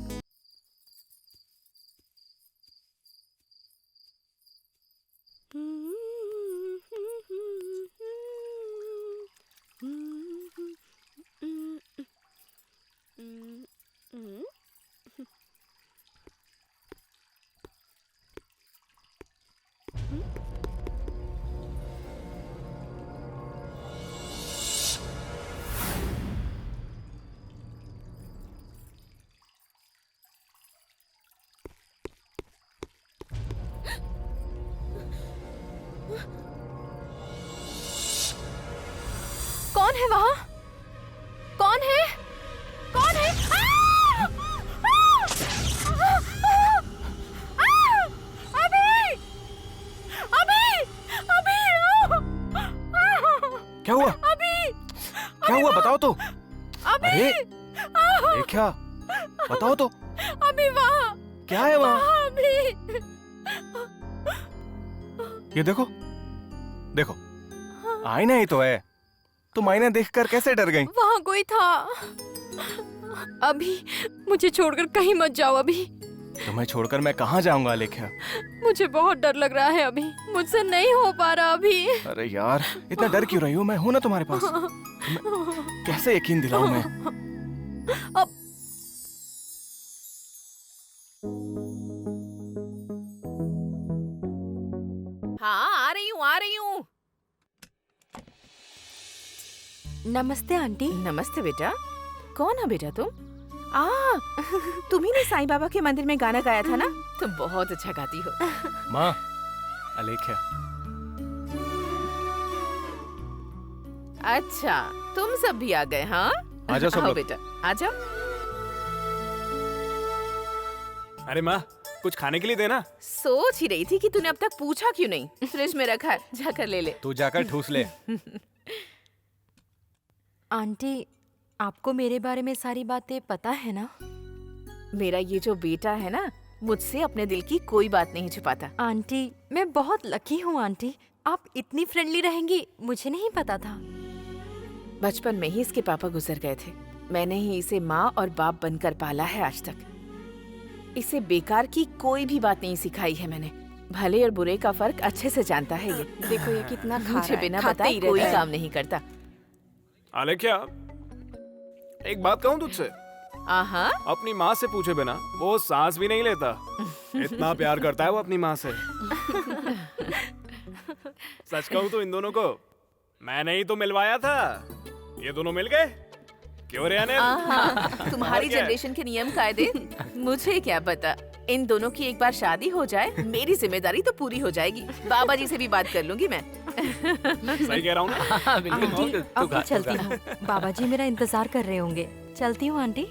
कौन है वहाँ? कौन है? कौन है? अभी! अभी! अभी! अरे क्या बताओ तो, अभी वहाँ क्या है वहाँ? अभी ये देखो देखो, आईना ही तो है। तुम आईना देखकर कैसे डर गई? वहाँ कोई था। अभी मुझे छोड़कर कहीं मत जाओ अभी। तुम्हें छोड़कर मैं कहाँ जाऊंगा लेख्या? मुझे बहुत डर लग रहा है अभी, मुझसे नहीं हो पा रहा अभी। अरे यार, इतना डर क्यों रही हो? मैं हूं ना तुम्हारे पास। कैसे यकीन दिलाऊं मैं? अब हाँ, आ रही हूँ। नमस्ते आंटी। नमस्ते बेटा। कौन है बेटा तुम? तुम्ही ने साईं बाबा के मंदिर में गाना गाया था ना? तुम बहुत अच्छा गाती हो। माँ, अलेख्या। अच्छा, तुम सब भी आ गए? हाँ, आ जाओ सब आओ लोग। बेटा, आ जाओ। अरे माँ, कुछ खाने के लिए देना। सोच ही रही थी कि तूने अब तक पूछा क्यों नहीं। फ्रिज में रखा है, जाकर ले ले। तू जाकर ठूस ले। आंटी, आपको मेरे बारे में सारी बातें पता है ना? मेरा ये जो बेटा है ना, मुझसे अपने दिल की कोई बात नहीं छुपाता। आंटी, मैं बहुत लकी हूँ आंटी। आप इतनी फ्रेंडली रहेंगी, मुझे नहीं पता था। बचपन में ही इसके पापा गुजर गए थे। मैंने ही इसे माँ और बाप बनकर पाला है आज तक। इसे बेकार की कोई भी बात नहीं सिखाई है मैंने। भले और बुरे का फर्क अच्छे से जानता है ये। देखो ये कितना खा मुझे रहा है, बिना खाते बताए ही कोई रहता है। काम नहीं करता। अलेख्या, एक बात कहूँ तुझसे? आहा, अपनी माँ से पूछे बिना वो सांस भी नहीं लेता। इतना प्यार करता है वो अपनी माँ से। सच कहूँ तो इन दोनों को मैंने ही तो मिलवाया था। ये दोनों मिल गए। क्यों रे अनिल? तुम्हारी और क्या है? जनरेशन के नियम कायदे मुझे क्या पता। इन दोनों की एक बार शादी हो जाए, मेरी जिम्मेदारी तो पूरी हो जाएगी। बाबा जी से भी बात कर लूंगी मैं। सही कह रहा हूँ ना? हाँ, बिल्कुल। आंटी, तू अब मैं चलती हूँ। बाबा जी मेरा इंतजार कर रहे होंगे। चलती हूँ आंटी।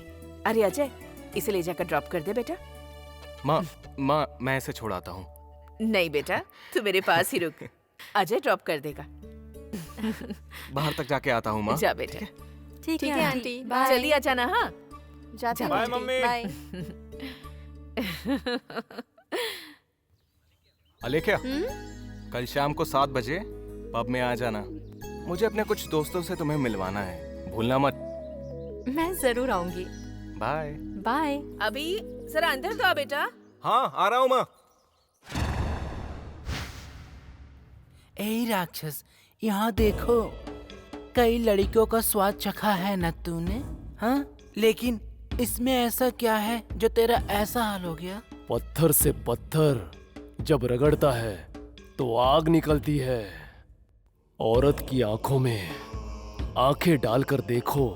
अरे अजय, इसे ले जाकर ड्रॉप कर दे बेटा। माँ, मैं इसे छोड़ाता हूँ। नहीं बेटा, तू मेरे पास ही रुक। अजय ड्रॉप कर देगा। बाहर तक जाके आता हूँ माँ। जा बेटा। ठीक है है आंटी, आंटी। बाय। जल्दी आ जाना। हाँ, जाते हैं बाय, आंटी, मम्मी। बाय। अलेख्या, कल शाम को 7 बजे पब में आ जाना। मुझे अपने कुछ दोस्तों से तुम्हें मिलवाना है, भूलना मत। मैं जरूर आऊंगी। बाय। बाय। अभी जरा अंदर तो आ बेटा। हाँ, आ रहा हूँ माँ। ए राक्षस, यहाँ देखो। कई लड़कियों का स्वाद चखा है न तूने? हाँ, लेकिन इसमें ऐसा क्या है जो तेरा ऐसा हाल हो गया? पत्थर से पत्थर जब रगड़ता है तो आग निकलती है। औरत की आंखों में आंखें डालकर देखो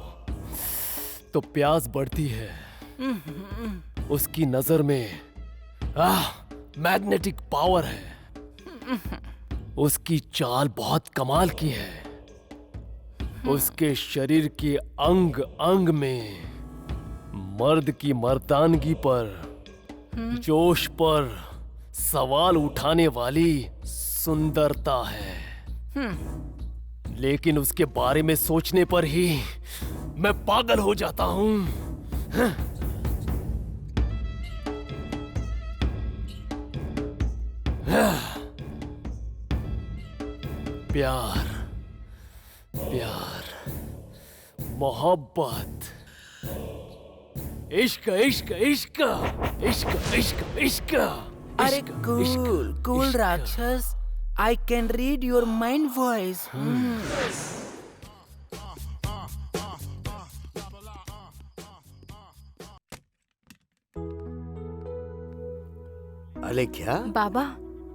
तो प्यास बढ़ती है। उसकी नजर में मैग्नेटिक पावर है। उसकी चाल बहुत कमाल की है। उसके शरीर के अंग अंग में मर्द की मर्दानगी पर, जोश पर सवाल उठाने वाली सुंदरता है। लेकिन उसके बारे में सोचने पर ही मैं पागल हो जाता हूँ। प्यार, प्यार, मोहब्बत, इश्क, इश्क, इश्क, इश्क, इश्क, इश्क। अरे इश्क, कूल इश्क, कूल इश्क। राक्षस, I can read your mind voice. Alekhya, बाबा,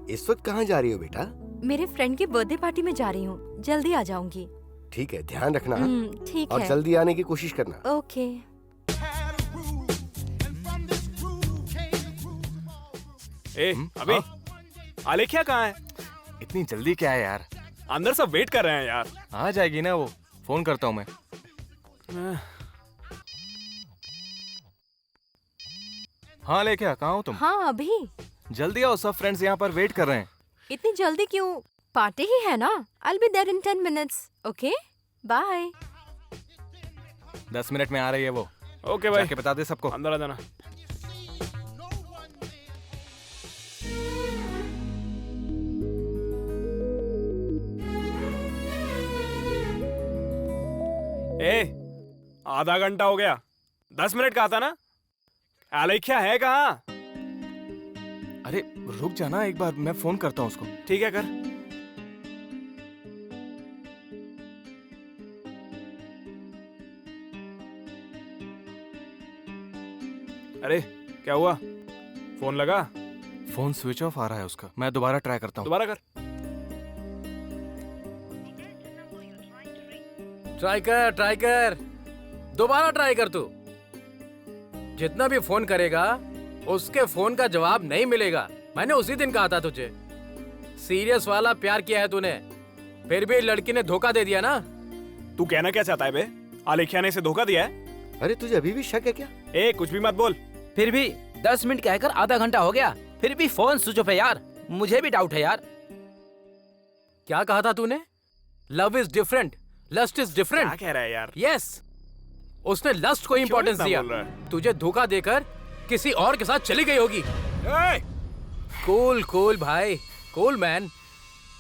इस वक्त कहाँ जा रही हो बेटा? मेरे फ्रेंड की बर्थडे पार्टी में जा रही हूँ। जल्दी आ जाऊंगी। ठीक है, ध्यान रखना ठीक और है। जल्दी आने की कोशिश करना। ओके। अभी अलेख्या कहाँ है? इतनी जल्दी क्या है यार? अंदर सब वेट कर रहे हैं यार। आ जाएगी ना वो। फोन करता हूँ मैं। हाँ अलेख्या, कहाँ हो तुम? हाँ, अभी। जल्दी आओ, सब फ्रेंड्स यहाँ पर वेट कर रहे हैं। इतनी जल्दी क्यों? पार्टी ही है ना। I'll be there in 10 minutes. Okay? Bye. 10 minute में आ रही है वो। ओके भाई, जाके बता दे सबको। अंदर आ जाना। ए, आधा घंटा हो गया, 10 मिनट का था ना। आलेख्या है कहाँ? अरे रुक जाना, एक बार मैं फोन करता हूँ उसको। ठीक है, कर। अरे क्या हुआ? फोन लगा? फोन स्विच ऑफ आ रहा है उसका। मैं दोबारा ट्राई करता हूँ। दोबारा कर। ट्राई कर, दोबारा ट्राई कर। तू जितना भी फोन करेगा उसके फोन का जवाब नहीं मिलेगा। मैंने उसी दिन कहा था तुझे, सीरियस वाला प्यार किया है तूने, फिर भी लड़की ने धोखा दे दिया ना। तू कहना क्या चाहता है बे? आलेख्या ने इसे धोखा दिया है? अरे तुझे अभी भी शक है क्या? ए, कुछ भी मत बोल। फिर भी 10 मिनट कहकर आधा घंटा हो गया, फिर भी फोन स्विच ऑफ है यार। मुझे भी डाउट है यार। क्या कहा था तूने? Love is different, lust is different. क्या कह रहा है यार? यस, उसने लस्ट को इंपॉर्टेंस इतना दिया। बोल रहा है? तुझे धोखा देकर किसी और के साथ चली गई होगी। कूल कूल भाई, कूल मैन।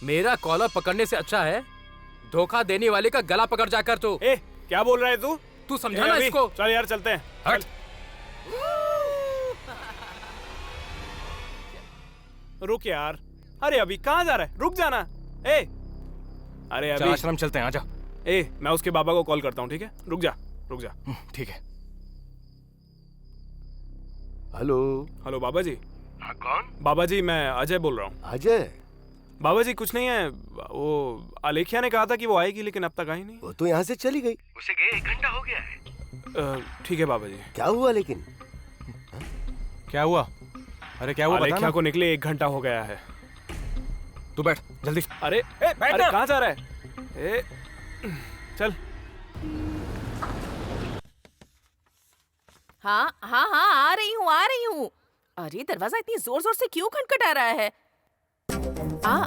मेरा कॉलर पकड़ने से अच्छा है धोखा देने वाले का गला पकड़ जाकर। तो क्या बोल रहा है तू? तू समझा ना इसको। चल यार, चलते हैं। हट। रुक यार। अरे अभी कहाँ जा रहा है? रुक जाना। ए, अरे अभी आश्रम चलते हैं, आजा। ए, मैं उसके बाबा को कॉल करता हूँ, ठीक है? रुक जा, रुक जा। ठीक है। हेलो। हेलो बाबा जी। हाँ, कौन? बाबा जी, मैं अजय बोल रहा हूँ। अजय? बाबा जी कुछ नहीं है, वो आलेख्या ने कहा था कि वो आएगी, लेकिन अब तक आई नहीं। वो तो यहाँ से चली गई। उसे गए 1 घंटा हो गया है। ठीक है बाबा जी। क्या हुआ लेकिन? क्या हुआ? अरे क्या हुआ? आलेख्या को निकले 1 घंटा हो गया है। तू बैठ जल्दी। अरे अरे कहाँ जा रहा है? चल। हाँ हाँ हाँ, आ रही हूँ। अरे दरवाजा इतनी जोर जोर से क्यों खटखटा रहा है?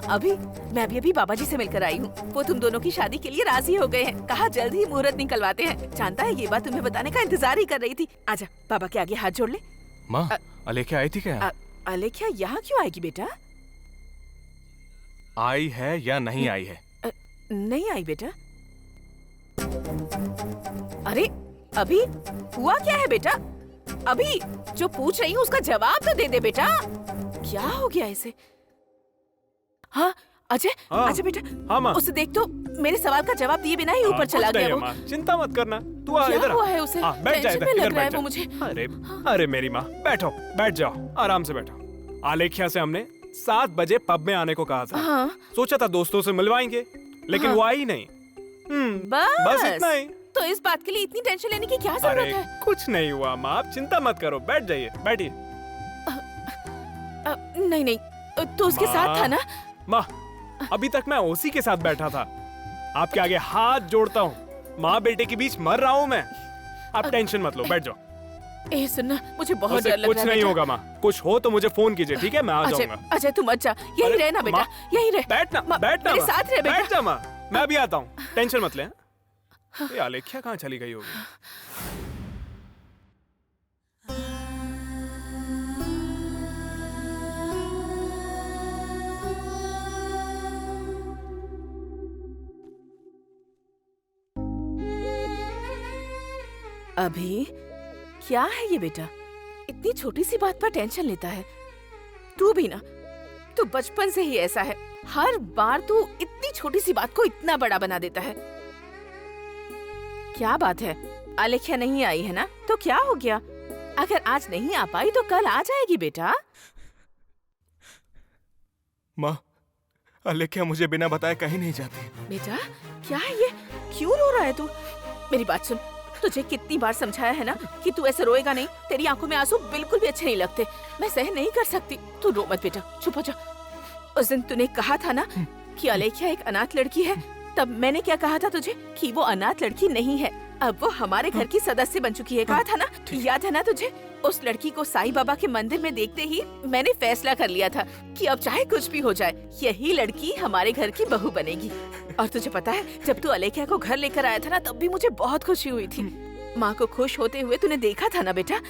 अभी मैं अभी बाबा जी से मिलकर आई हूँ। वो तुम दोनों की शादी के लिए राजी हो गए हैं। कहा जल्द ही मुहूर्त निकलवाते हैं। जानता है, ये बात तुम्हें बताने का इंतजार ही कर रही थी। आजा, बाबा के आगे हाथ जोड़ ले। माँ, आलेख्या आई थी क्या? आलेख्या यहाँ क्यों आएगी बेटा? आई है या नहीं आई है? नहीं आई बेटा। अरे अभी हुआ क्या है बेटा? अभी जो पूछ रही हूँ उसका जवाब तो दे दे बेटा। क्या हो गया इसे? हाँ अजय, अजय बेटा। हाँ माँ। उसे देख तो, मेरे सवाल का जवाब दिए बिना ही ऊपर चला गया वो। चिंता मत करना, तू आ इधर। क्या हुआ है उसे? बैठ जा टेंशन में लग रहा है वो मुझे। अरे मेरी माँ, बैठ जाओ, आराम से बैठो। आलेख्या से हमने 7 बजे पब में आने को कहा था। हाँ। सोचा था दोस्तों से मिलवाएंगे, लेकिन वो आई नहीं। बस इतना ही। तो इस बात के लिए इतनी टेंशन लेने की क्या जरूरत है? कुछ नहीं हुआ माँ, आप चिंता मत करो, बैठ जाइए, बैठिए। नहीं, तो उसके साथ था ना? माँ, अभी तक मैं उसी के साथ बैठा था। आपके आगे हाथ जोड़ता हूँ, माँ बेटे के बीच मर रहा हूँ मैं। आप टेंशन मत लो, बैठ जाओ। सुनना, मुझे बहुत डर लग रहा है। कुछ नहीं होगा माँ, कुछ हो तो मुझे फोन कीजिए, ठीक है? मैं आ जाऊंगा। अजय तू मत जा, यही रहना बेटा, यही रह। बैठना मेरे साथ रह बेटा। बैठ जा माँ, मैं भी आता हूँ, टेंशन मत ले। ये आलेख्या कहाँ चली गई होगी? अभी क्या है ये बेटा? इतनी छोटी सी बात पर टेंशन लेता है। तू भी ना, तू बचपन से ही ऐसा है। हर बार तू इतनी छोटी सी बात को इतना बड़ा बना देता है। क्या बात है? आलेख्या नहीं आई है ना, तो क्या हो गया? अगर आज नहीं आ पाई तो कल आ जाएगी बेटा। माँ, आलेख्या मुझे बिना बताए कहीं नहीं जाती। बेटा क्या है ये? क्यों रो रहा है तू? मेरी बात सुन, तुझे कितनी बार समझाया है ना कि तू ऐसे रोएगा नहीं। तेरी आंखों में आंसू बिल्कुल भी अच्छे नहीं लगते। मैं सहन नहीं कर सकती। तू रो मत बेटा, चुप हो जा। उस दिन तूने कहा था ना कि आलेख्या एक अनाथ लड़की है, तब मैंने क्या कहा था तुझे? कि वो अनाथ लड़की नहीं है, अब वो हमारे घर की सदस्य बन चुकी है। कहा था ना, याद है ना तुझे? उस लड़की को साईं बाबा के मंदिर में देखते ही मैंने फैसला कर लिया था कि अब चाहे कुछ भी हो जाए, यही लड़की हमारे घर की बहू बनेगी। और तुझे पता है, जब तू आलेख्या को घर लेकर आया था ना, तब भी मुझे बहुत खुशी हुई थी। माँ को खुश होते हुए तूने देखा था ना बेटा?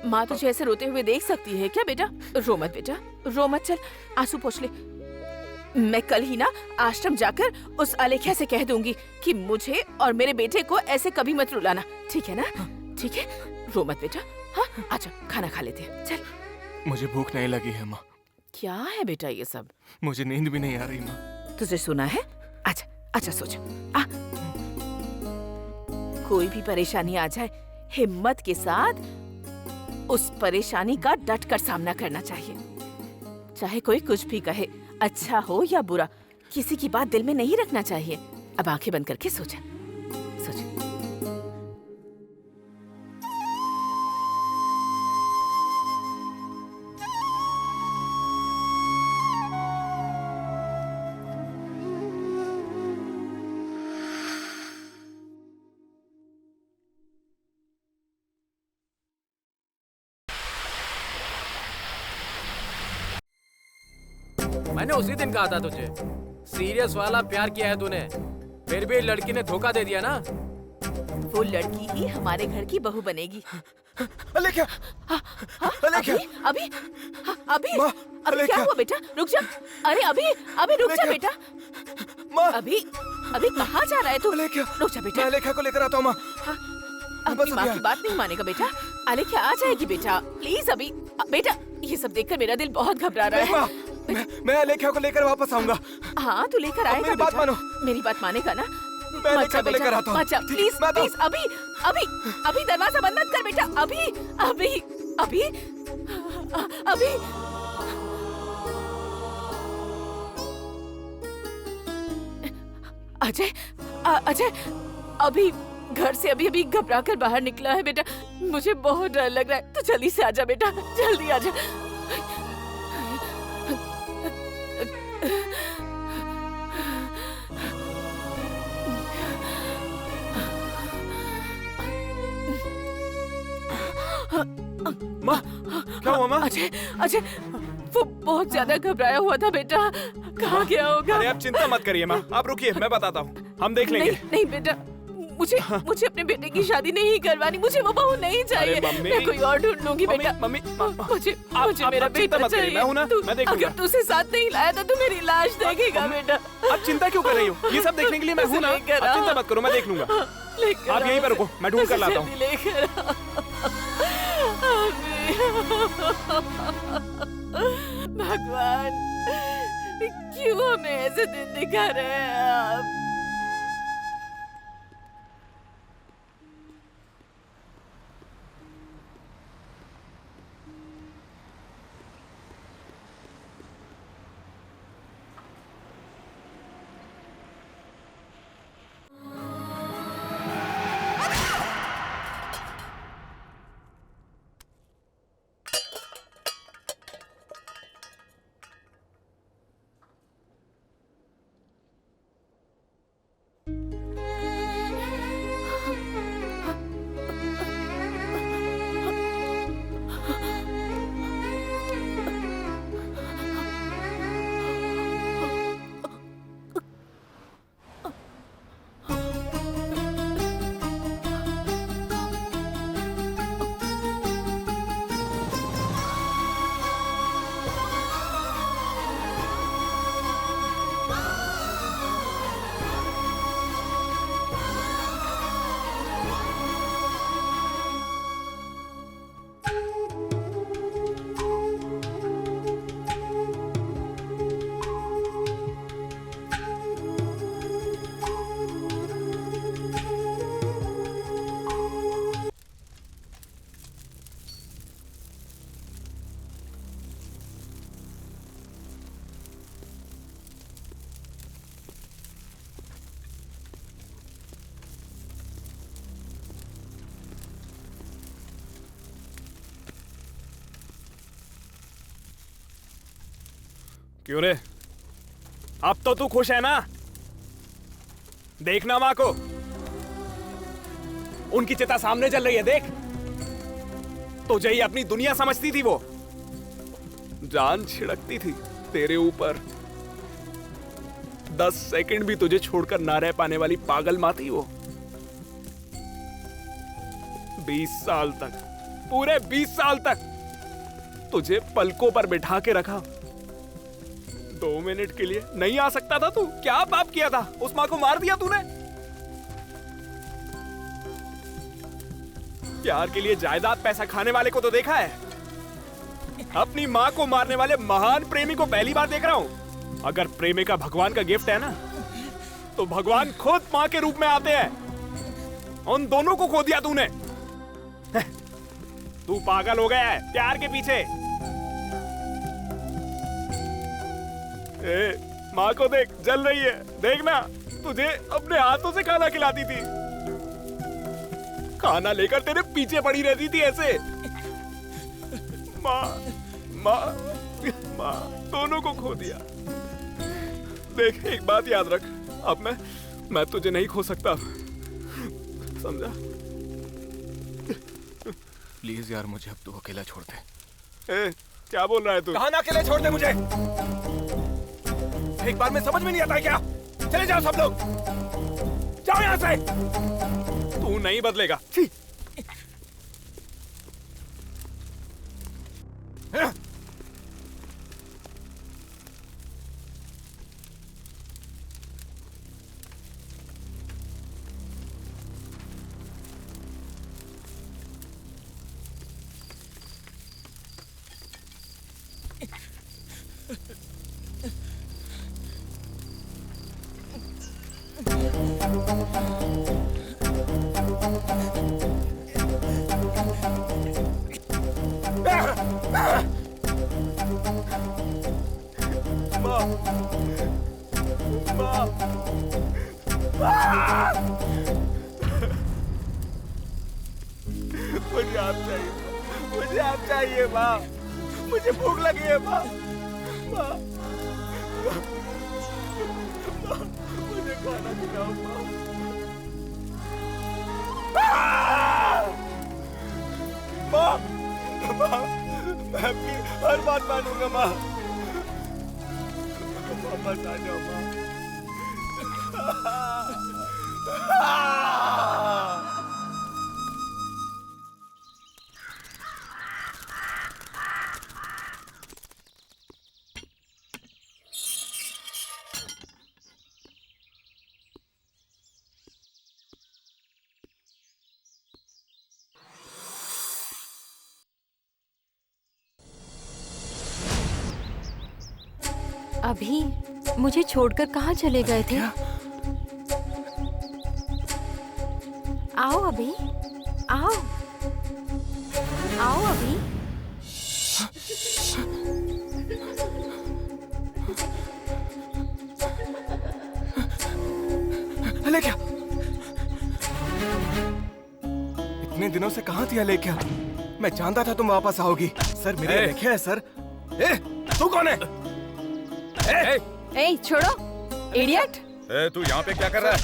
माँ तुझे ऐसे रोते हुए देख सकती है क्या बेटा? रो मत बेटा, रो मत, चल आंसू पोंछ ले। मैं कल ही ना आश्रम जाकर उस अलेख्या से कह दूंगी कि मुझे और मेरे बेटे को ऐसे कभी मत रुलाना, ठीक है ना? ठीक है, रो मत बेटा। हाँ, आजा खाना खा लेते हैं, चल। मुझे भूख नहीं लगी है माँ। क्या है बेटा ये सब? मुझे नींद भी नहीं आ रही माँ। तुझे सुना है? अच्छा अच्छा सोच, आ कोई भी परेशानी आ जाए, हिम्मत के साथ उस परेशानी का डट कर सामना करना चाहिए। चाहे कोई कुछ भी कहे, अच्छा हो या बुरा, किसी की बात दिल में नहीं रखना चाहिए। अब आंखें बंद करके सोच सोच। मैंने उसी दिन कहा था तुझे, सीरियस वाला प्यार किया है तूने, फिर भी लड़की ने धोखा दे दिया ना। वो लड़की ही हमारे घर की बहू बनेगी। अलेख्या, अलेख्या, अभी अभी क्या हुआ बेटा? रुक जा। अरे अभी रुक जा बेटा। माँ, अभी कहाँ जा रहा है तू? रुक जा बेटा। मैं अलेख्या को लेकर आता हूँ माँ। अपनी माँ की बात नहीं मानेगा बेटा। अलेख्या आ जाएगी बेटा, प्लीज। अभी बेटा, ये सब देखकर मेरा दिल बहुत घबरा रहा है। मैं अलेख्या को लेकर वापस आऊंगा। हाँ, तू लेकर आएगा। मेरी बात मानो। मेरी बात मानेगा ना? मैं अलेख्या को लेकर आता हूँ। प्लीज प्लीज, अभी दरवाजा बंद मत कर बेटा। अभी अजय अभी घर से अभी घबरा कर बाहर निकला है बेटा। मुझे बहुत डर लग रहा है। तो जल्दी से आजा बेटा, जल्दी आजा। माँ, क्या हुआ माँ? अजय वो बहुत ज्यादा घबराया हुआ था बेटा। कहाँ गया होगा? अरे आप चिंता मत करिए माँ, आप रुकिए, मैं बताता हूँ, हम देख लेंगे। नहीं बेटा, मुझे अपने बेटे की शादी नहीं करवानी। मुझे वो बहू नहीं चाहिए। मैं कोई और ढूंढ लूंगी बेटा। मम्मी, मुझे मेरा बेटा चाहिए। मैं हूँ ना, मैं देखूंगा। अगर तू उसे साथ नहीं लाया तो तू मेरी लाश देखेगा बेटा। आप चिंता क्यों कर रही हो? ये सब देखने के लिए मैं हूँ ना। आप चिंता मत करो, मैं देख लूंगा। आप यहीं पर रुको, मैं ढूंढ कर लाता हूँ। भगवान, क्यों हमें ऐसे दिन दिखा रहे हैं आप? क्यों रे? अब तो तू खुश है ना? देखना माँ को, उनकी चिता सामने जल रही है, देख। तुझे ही अपनी दुनिया समझती थी वो, जान छिड़कती थी तेरे ऊपर। 10 सेकंड भी तुझे छोड़कर ना रह पाने वाली पागल माँ थी वो। 20 साल तक, पूरे 20 साल तक तुझे पलकों पर बिठा के रखा। 2 मिनट के लिए नहीं आ सकता था तू? क्या पाप किया था? उस माँ को मार दिया तूने। प्यार के लिए जायदाद पैसा खाने वाले को तो देखा है, अपनी माँ को मारने वाले महान प्रेमी को पहली बार देख रहा हूं। अगर प्रेमिका भगवान का गिफ्ट है ना, तो भगवान खुद माँ के रूप में आते हैं। उन दोनों को खो दिया तूने। तू पागल हो गया है प्यार के पीछे। माँ को देख, जल रही है, देखना। तुझे अपने हाथों से खाना खिलाती थी, खाना लेकर तेरे पीछे पड़ी रहती थी ऐसे। माँ माँ माँ दोनों को खो दिया। देख, एक बात याद रख, अब मैं तुझे नहीं खो सकता, समझा? प्लीज यार, मुझे अब तू अकेला छोड़ दे। क्या बोल रहा है तू? कहाँ ना अकेले छोड़ दे मुझे। एक बार में समझ में नहीं आता है क्या? चले जाओ सब लोग, जाओ यहाँ से। तू नहीं बदलेगा। मुझे आप चाहिए माँ, मुझे भूख लगी है माँ। माँ, मुझे खाना खिलाओ माँ। माँ, माँ, मैं आपकी हर बात मानूंगा माँ। वापस आ जाओ माँ। अभी मुझे छोड़कर कहाँ चले गए थे? आओ अभी, आओ आओ अभी। अलेख्या, इतने दिनों से कहाँ थी अलेख्या? मैं जानता था तुम वापस आओगी। सर, मेरी अलेख्या है सर। तू कौन है? ए, छोड़ो, इडियट। तू यहाँ पे क्या कर रहा है?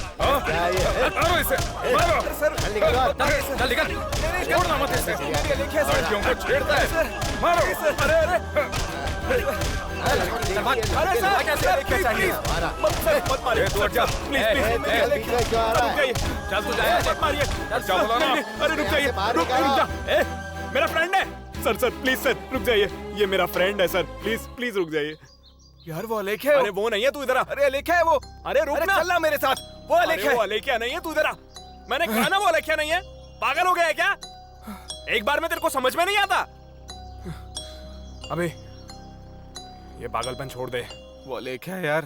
मारो इसे, मारो। सर, चल निकल, छोड़ना मत इसे। लड़कियों को छेड़ता है, मारो। अरे अरे अरे सर, क्या चाहिए? मत मारिए, तू हट जा, प्लीज प्लीज। चल तू जाए, मत मारिए। क्या बोला ना? अरे रुक जाइए, रुक जा। मेरा फ्रेंड है सर। सर प्लीज सर, रुक जाइए, ये मेरा फ्रेंड है सर, प्लीज प्लीज रुक जाइए। यार वो अलेख्या है। अरे वो नहीं है, तू इधर आ। अरे अलेख्या है वो। अरे रुक ना, चलना मेरे साथ। वो अलेख्या है। वो अलेख्या नहीं है, तू इधर आ। मैंने कहा ना वो अलेख्या नहीं है। पागल हो गया है क्या? एक बार में तेरे को समझ में नहीं आता? अबे ये पागलपन छोड़ दे। वो अलेख्या है यार।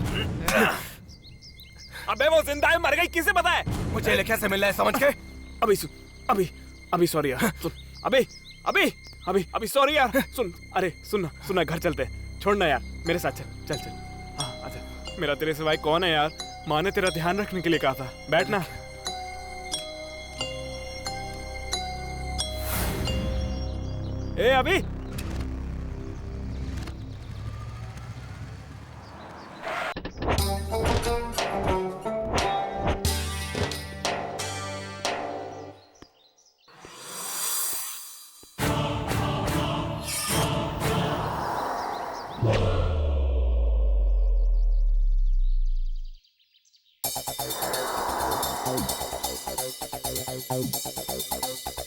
अबे वो जिंदा है मर गई किसे पता है? मुझे अलेख्या से मिलना है, समझ के? अभी सॉरी यार, सुन। अभी सॉरी यार, सुन। अरे सुनना घर चलते हैं। छोड़ना यार, मेरे साथ चल। हाँ अच्छा, मेरा तेरे सिवाय कौन है यार? माँ ने तेरा ध्यान रखने के लिए कहा था। बैठना। ए अभी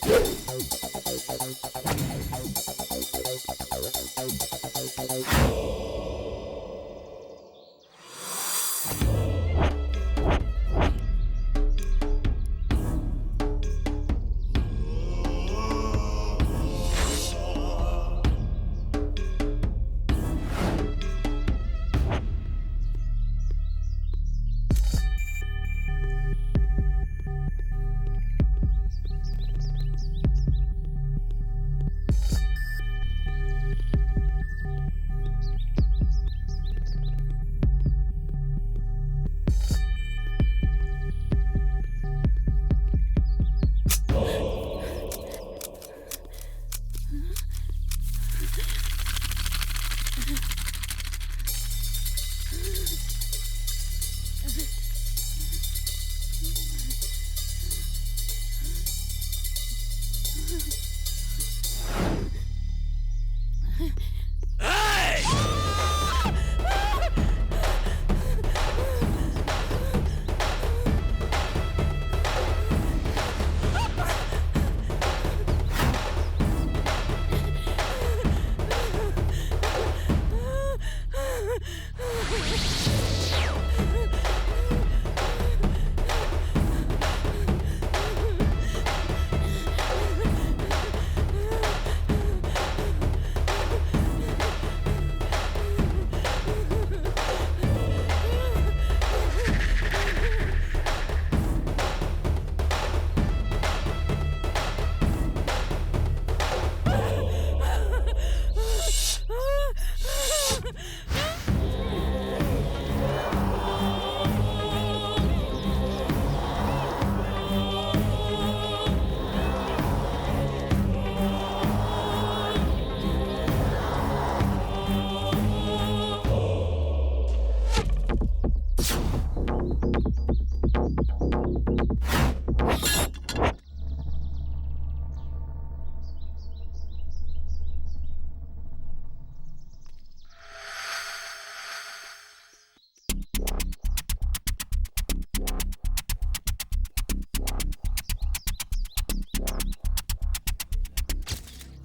Yeah.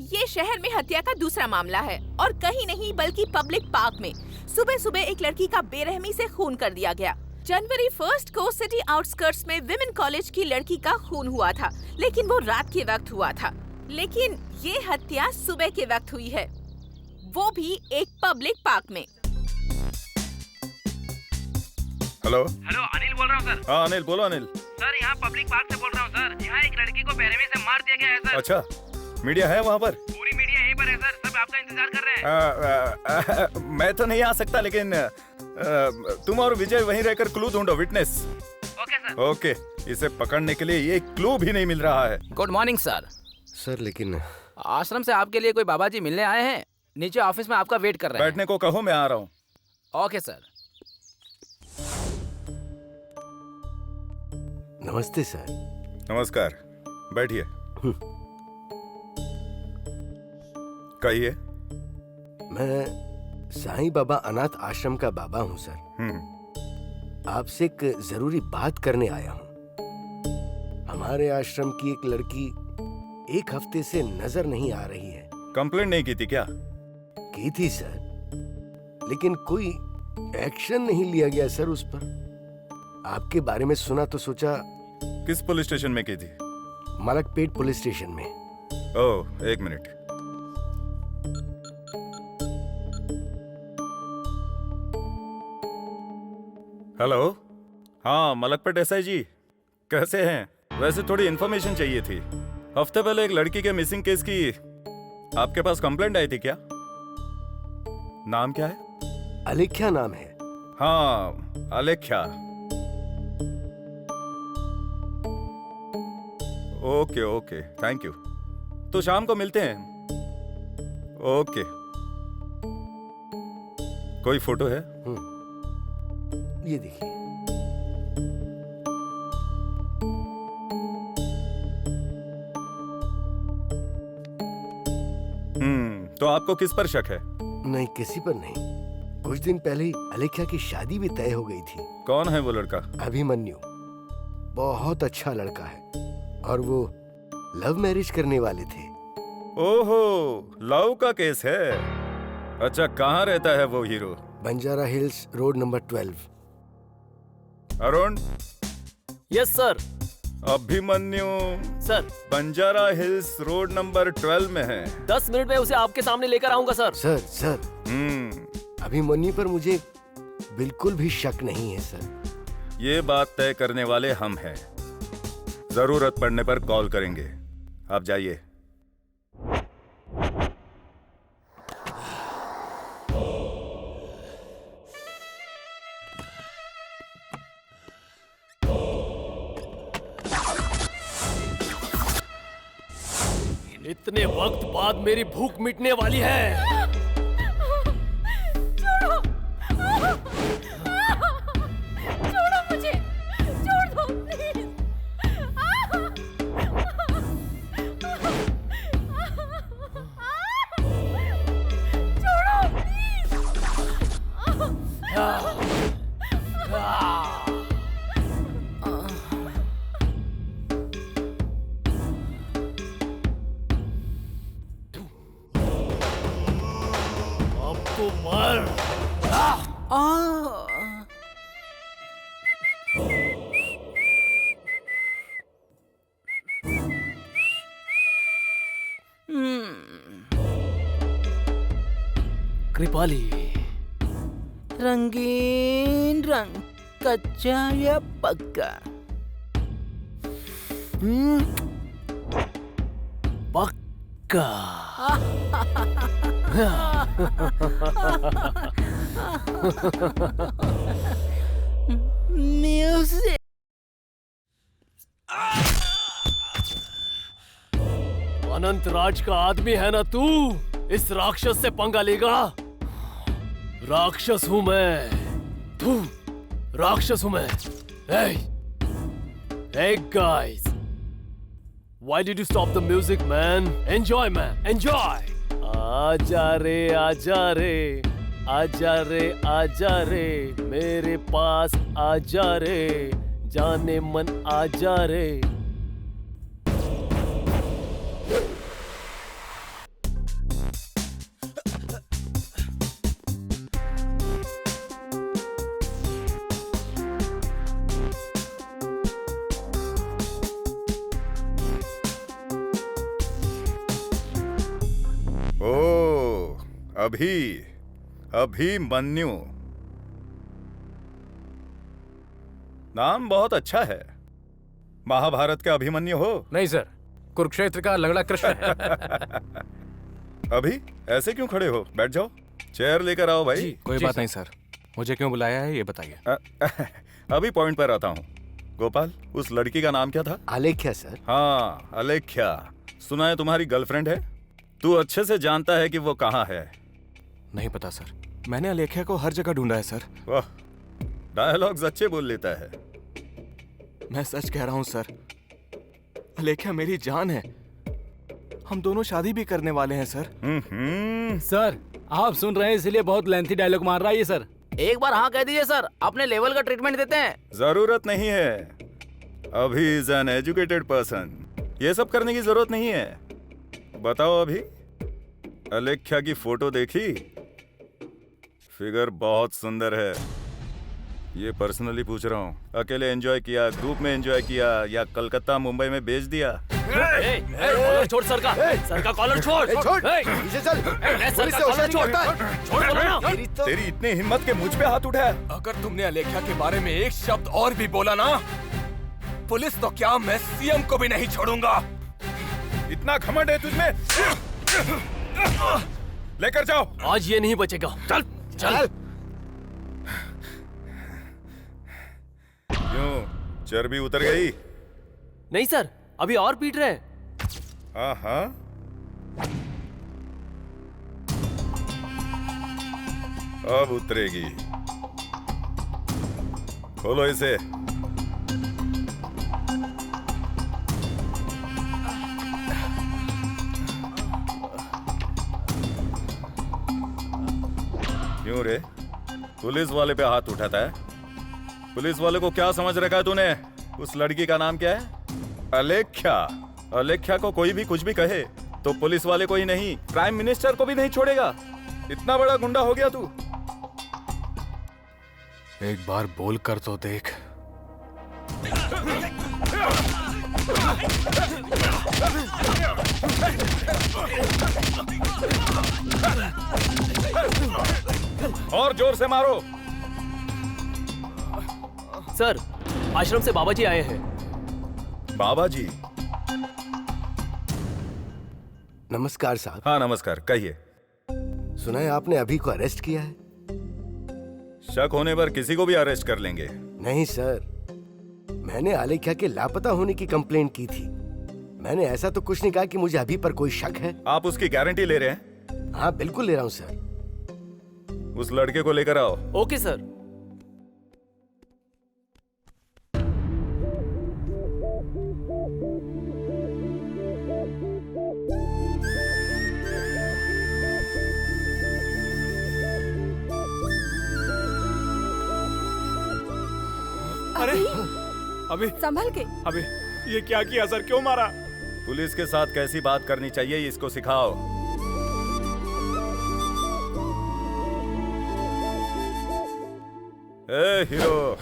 ये शहर में हत्या का दूसरा मामला है और कहीं नहीं बल्कि पब्लिक पार्क में सुबह सुबह एक लड़की का बेरहमी से खून कर दिया गया। जनवरी 1 को सिटी आउटस्कर्ट्स में विमेन कॉलेज की लड़की का खून हुआ था, लेकिन वो रात के वक्त हुआ था। लेकिन ये हत्या सुबह के वक्त हुई है, वो भी एक पब्लिक पार्क में। हेलो हेलो, अनिल बोल रहा हूँ सर। हाँ अनिल, बोलो अनिल। सर यहाँ पब्लिक पार्क से बोल रहा हूँ सर। यहाँ एक लड़की को बेरहमी से मार दिया गया है सर। अच्छा, मीडिया है वहाँ पर? पूरी मीडिया यहीं पर है सर, सब आपका इंतजार कर रहे हैं। मैं तो नहीं आ सकता, लेकिन तुम और विजय वहीं रहकर क्लू ढूंढो, विटनेस। Okay sir. ओके, इसे पकड़ने के लिए ये क्लू भी नहीं मिल रहा है। Good morning sir. सर लेकिन आश्रम से आपके लिए कोई बाबा जी मिलने आए हैं, नीचे ऑफिस में आपका वेट कर रहे हैं। बैठने को कहो, मैं आ रहा हूँ। Okay sir. नमस्ते सर। नमस्कार, बैठिए। कहिए। मैं साईं बाबा अनाथ आश्रम का बाबा हूँ सर। आपसे एक जरूरी बात करने आया हूँ। हमारे आश्रम की एक लड़की एक हफ्ते से नजर नहीं आ रही है। कंप्लेंट नहीं की थी क्या? की थी सर, लेकिन कोई एक्शन नहीं लिया गया सर उस पर। आपके बारे में सुना तो सोचा। किस पुलिस स्टेशन में की थी? मलकपेट पुलिस स्टेशन में। ओह, एक मिनट। हेलो, हाँ मलकपेट एसआई जी, कैसे हैं? वैसे थोड़ी इन्फॉर्मेशन चाहिए थी। हफ्ते पहले एक लड़की के मिसिंग केस की आपके पास कंप्लेंट आई थी क्या? नाम क्या है? अलेख्या नाम है। हाँ, Alekhya. Okay okay, thank you. तो शाम को मिलते हैं। ओके। कोई फोटो है? ये देखिए। तो आपको किस पर शक है? नहीं, किसी पर नहीं। कुछ दिन पहले ही अलेख्या की शादी भी तय हो गई थी। कौन है वो लड़का? अभिमन्यु। बहुत अच्छा लड़का है और वो लव मैरिज करने वाले थे। ओहो, लव का केस है। अच्छा, कहाँ रहता है वो hero? Banjara hills road number 12। Arun. Yes sir. Abhimanyu sir, Banjara hills road number 12 में है। 10 मिनट में उसे आपके सामने लेकर आऊंगा सर। सर अभिमन्यु पर मुझे बिल्कुल भी शक नहीं है सर। ये बात तय करने वाले हम हैं। जरूरत पड़ने पर कॉल करेंगे। आप जाइए। इतने वक्त बाद मेरी भूख मिटने वाली है। छोड़ो मुझे, छोड़ दो प्लीज। छोड़ो अब तो मर। कृपाली, रंगीन रंग, कच्चा या पक्का? पक्का। म्यूजिक। अनंत राज का आदमी है ना तू? इस राक्षस से पंगा लेगा? राक्षस हूं मैं। तू राक्षस हूं मैं। Hey guys, why did you stop the music, man? Enjoy, man, enjoy. आजा रे, आजा रे, आजा रे, आजा रे, मेरे पास आजा रे, जाने मन आजा रे। अभिमन्यु नाम बहुत अच्छा है। महाभारत का अभिमन्यु हो? नहीं सर, कुरुक्षेत्र का लंगड़ा कृष्ण है। अभी ऐसे क्यों खड़े हो? बैठ जाओ, चेयर लेकर आओ भाई। कोई बात नहीं सर, मुझे क्यों बुलाया है ये बताइए। अभी पॉइंट पर आता हूँ। गोपाल, उस लड़की का नाम क्या था? आलेख्या सर। हाँ, आलेख्या। सुना है तुम्हारी गर्लफ्रेंड है? तू अच्छे से जानता है कि वो कहाँ है? नहीं पता सर, मैंने आलेख्या को हर जगह ढूंढा है सर। वाह, डायलॉग्स अच्छे बोल लेता है। मैं सच कह रहा हूँ सर, आलेख्या मेरी जान है। हम दोनों शादी भी करने वाले हैं सर। सर, आप सुन रहे हैं इसलिए बहुत लेंथी डायलॉग मार रहा है ये सर। एक बार हाँ कह दीजिए सर, अपने लेवल का ट्रीटमेंट देते हैं। जरूरत नहीं है, अभी इज एन एजुकेटेड पर्सन, ये सब करने की जरूरत नहीं है। बताओ अभी, आलेख्या की फोटो देखी? फिगर बहुत सुंदर है। ये पर्सनली पूछ रहा हूँ, अकेले एंजॉय किया, ग्रुप में एंजॉय किया, या कलकत्ता मुंबई में बेच दिया? कॉलर छोड़ सर का कॉलर छोड़। पीछे चल, सर का कॉलर छोड़। छोड़ बोलो ना। तेरी इतनी हिम्मत के मुझ पे हाथ उठाया? अगर तुमने आलेख्या के बारे में एक शब्द और भी बोला ना, पुलिस तो क्या, मैं सीएम को भी नहीं छोड़ूंगा। इतना घमंड है तुझमें? लेकर जाओ। आज ये नहीं बचेगा। चल चल। क्यों, चर्बी उतर गई? नहीं सर, अभी और पीट रहे हैं। हाँ, अब उतरेगी। खोलो इसे। क्यों रे, पुलिस वाले पे हाथ उठाता है? पुलिस वाले को क्या समझ रखा है तूने? उस लड़की का नाम क्या है? आलेख्या। अलेख्या को कोई भी कुछ भी कहे तो पुलिस वाले को ही नहीं, प्राइम मिनिस्टर को भी नहीं छोड़ेगा। इतना बड़ा गुंडा हो गया तू। एक बार बोल कर तो देख। और जोर से मारो। सर, आश्रम से बाबा जी आए हैं। बाबा जी? नमस्कार साहब। हाँ नमस्कार, कहिए। सुना है आपने अभी को अरेस्ट किया है? शक होने पर किसी को भी अरेस्ट कर लेंगे। नहीं सर, मैंने आलेख्या के लापता होने की कंप्लेंट की थी। मैंने ऐसा तो कुछ नहीं कहा कि मुझे अभी पर कोई शक है। आप उसकी गारंटी ले रहे हैं? हाँ बिल्कुल ले रहा हूँ सर। उस लड़के को लेकर आओ। Okay sir. अरे अभी संभल के। अभी ये क्या किया सर, क्यों मारा? पुलिस के साथ कैसी बात करनी चाहिए इसको सिखाओ। ए हीरो,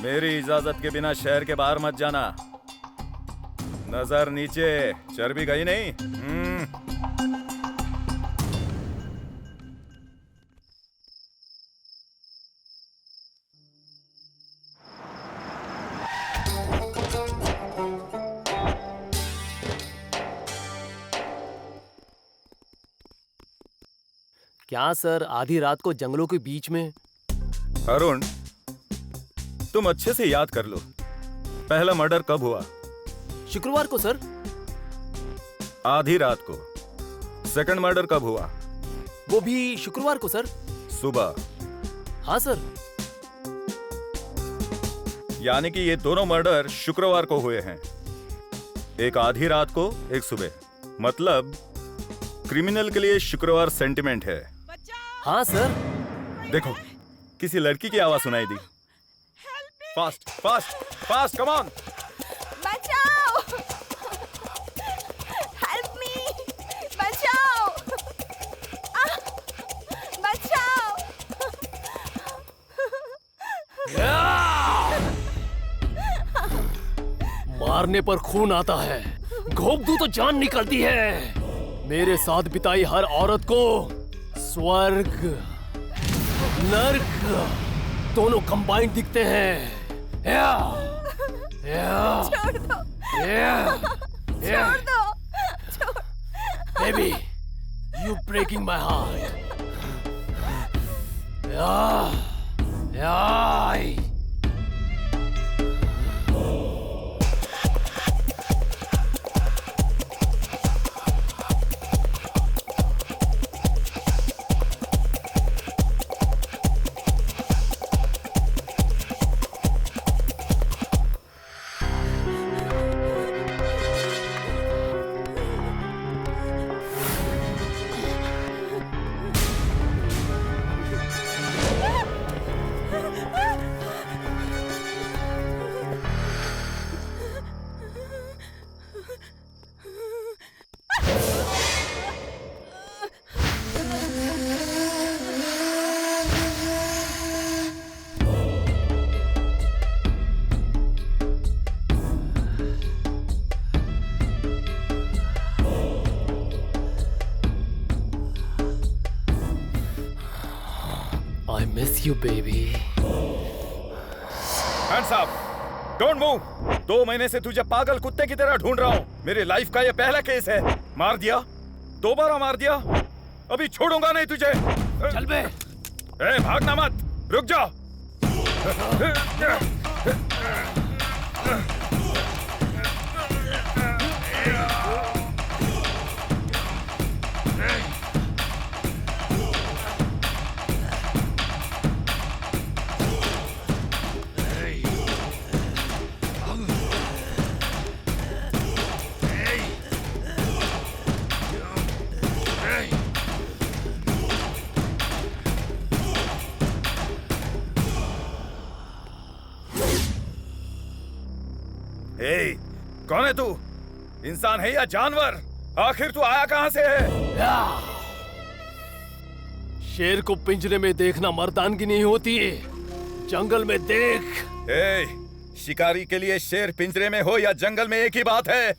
मेरी इजाजत के बिना शहर के बाहर मत जाना। नजर नीचे, चर्बी गई नहीं? क्या सर, आधी रात को जंगलों के बीच में? अरुण, तुम अच्छे से याद कर लो, पहला मर्डर कब हुआ? शुक्रवार को सर। आधी रात को। सेकंड मर्डर कब हुआ? वो भी शुक्रवार को सर। सुबह? हाँ सर। यानी कि ये दोनों मर्डर शुक्रवार को हुए हैं। एक आधी रात को, एक सुबह। मतलब क्रिमिनल के लिए शुक्रवार सेंटिमेंट है। हाँ सर। देखो, किसी लड़की की आवाज सुनाई दी। Fast fast fast, come on. बचाओ! Help me! बचाओ! बचाओ! मारने पर खून आता है, घोंप दूं तो जान निकलती है। मेरे साथ बिताई हर औरत को स्वर्ग नर्क दोनों कंबाइंड दिखते हैं। छोड़ दो! छोड़ दो! Baby, you breaking my heart. I miss you, baby. Hands up! Don't move! 2 महीने से तुझे पागल कुत्ते की तरह ढूंढ रहा हूँ। मेरी लाइफ का ये पहला केस है। मार दिया, दोबारा मार दिया, अभी छोड़ूंगा नहीं तुझे। चल बे। ए, भागना मत, रुक जा। ए, कौन है तू? इंसान है या जानवर? आखिर तू आया कहां से है? शेर को पिंजरे में देखना मर्दानगी नहीं होती है, जंगल में देख। शिकारी के लिए शेर पिंजरे में हो या जंगल में एक ही बात है।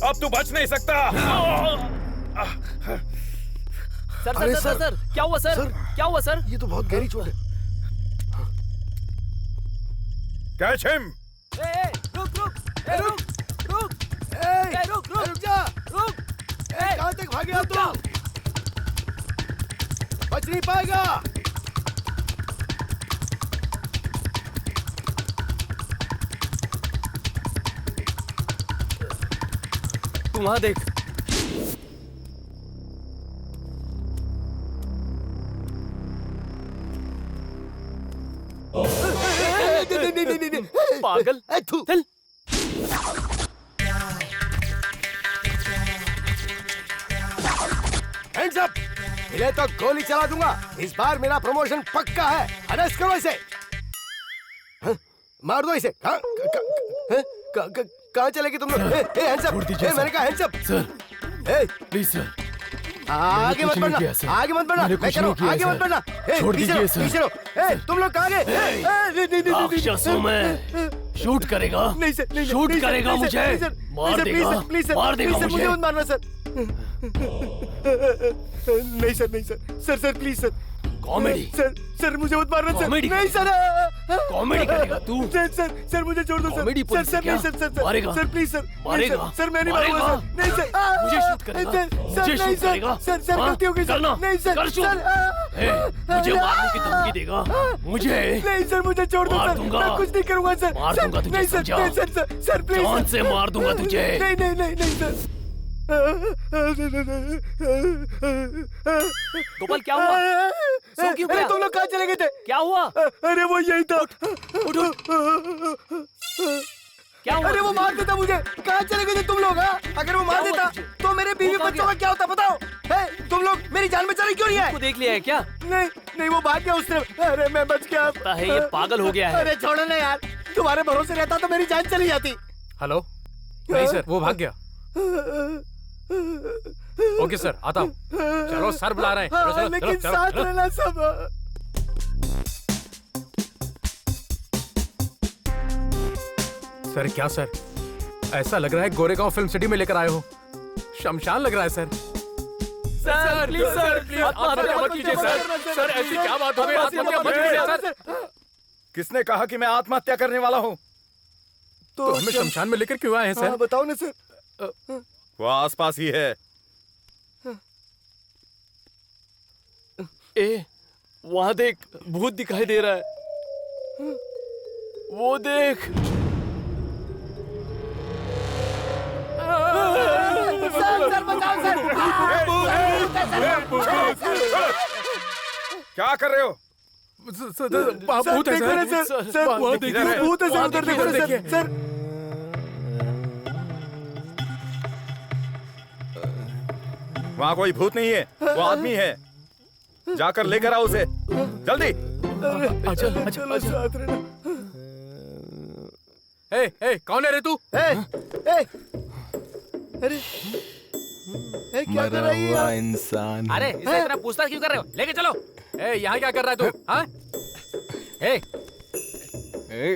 अब तू बच नहीं सकता। सर, क्या हुआ सर? क्या हुआ सर? ये तो बहुत गहरी चोट है। Catch him. रुक जा। कहां तक भागे तू? बच नहीं पाएगा। तू वहां देख। नहीं। पागल, चल। Hands up. इन्हें तो गोली चला दूंगा। इस बार मेरा प्रमोशन पक्का है। अरेस्ट करो इसे। हाँ? मार दो इसे। कहाँ चलेगी तुम लोग? Hands up. मैंने कहा hands up. Sir, please sir, आगे मत बढ़ना। आगे मत बढ़ना। मैं कह रहा हूँ आगे मत बढ़ना। छोड़ दीजिए सर। पीछे रहो। तुम लोग कहाँ गए? राक्षसों में शूट करेगा? नहीं सर, नहीं शूट करेगा मुझे? मार देगा, मार देगा मुझे। मुझे मत मारना सर। नहीं sir, sir please sir. Comedy sir मुझे मत मारना सर। नहीं सर। कॉमेडी करेगा तू? सर मुझे छोड़ दो सर। कॉमेडी सर नहीं सर। मारेगा? Sir please sir. मारेगा? सर मैं नहीं मारूंगा सर। नहीं सर। मुझे शूट करेगा? मुझे शूट करेगा? सर गलती हो गई सर। नहीं सर। मुझे मारने की धमकी देगा? मुझे? नहीं सर मुझे छोड़ दो सर। मैं कुछ नहीं करूंगा सर। मार दूंगा तुझे, नहीं सर प्लीज। जान से मार दूंगा तुझे। नहीं सर। गोपाल क्या हुआ? सो क्यों गया? तुम लोग कहाँ चले गए थे? क्या हुआ? अरे वो यही था। उठ। क्या हुआ? अरे वो मार देता मुझे। कहाँ चले गए थे तुम लोग? अगर वो मार देता तो मेरे बीवी बच्चों का क्या होता बताओ? तुम लोग मेरी जान बचाने क्यों नहीं आए? देख लिया है क्या? नहीं वो भाग गया उसने। अरे मैं बच गया। है ये पागल हो गया है। अरे छोड़ो ना यार, तुम्हारे भरोसे रहता तो मेरी जान चली जाती। हेलो? नहीं सर, वो भाग गया। ओके सर, आता हूँ। चलो सर बुला रहे हैं। चलो, लेकिन चलो, साथ चलो। रहना सब। सर क्या सर, ऐसा लग रहा है गोरेगांव फिल्म सिटी में लेकर आए हो। शमशान लग रहा है सर। सर प्लीज सर, आत्महत्या मत कीजिए सर। सर ऐसी क्या बात हो गई? आत्महत्या मत कीजिए सर। किसने कहा कि मैं आत्महत्या करने वाला हूँ? तो हमें शमशान में लेकर क्यों आए हैं सर? बताओ ना सर। वो आसपास ही है। वहां देख, भूत दिखाई दे रहा है। वो देख। सर बताओ सर। क्या कर रहे हो? भूत है सर। वहाँ देखिए, भूत है सर। उधर देखिए सर। वहाँ कोई भूत नहीं है, वो आदमी है। जाकर लेकर आओ उसे, जल्दी। साथ रहना। कौन है रे तू? अरे क्या कर रही है? हुआ इंसान। अरे इसे इतना पूछताछ क्यों कर रहे हो? लेके चलो। यहाँ क्या कर रहा है तू? हाँ?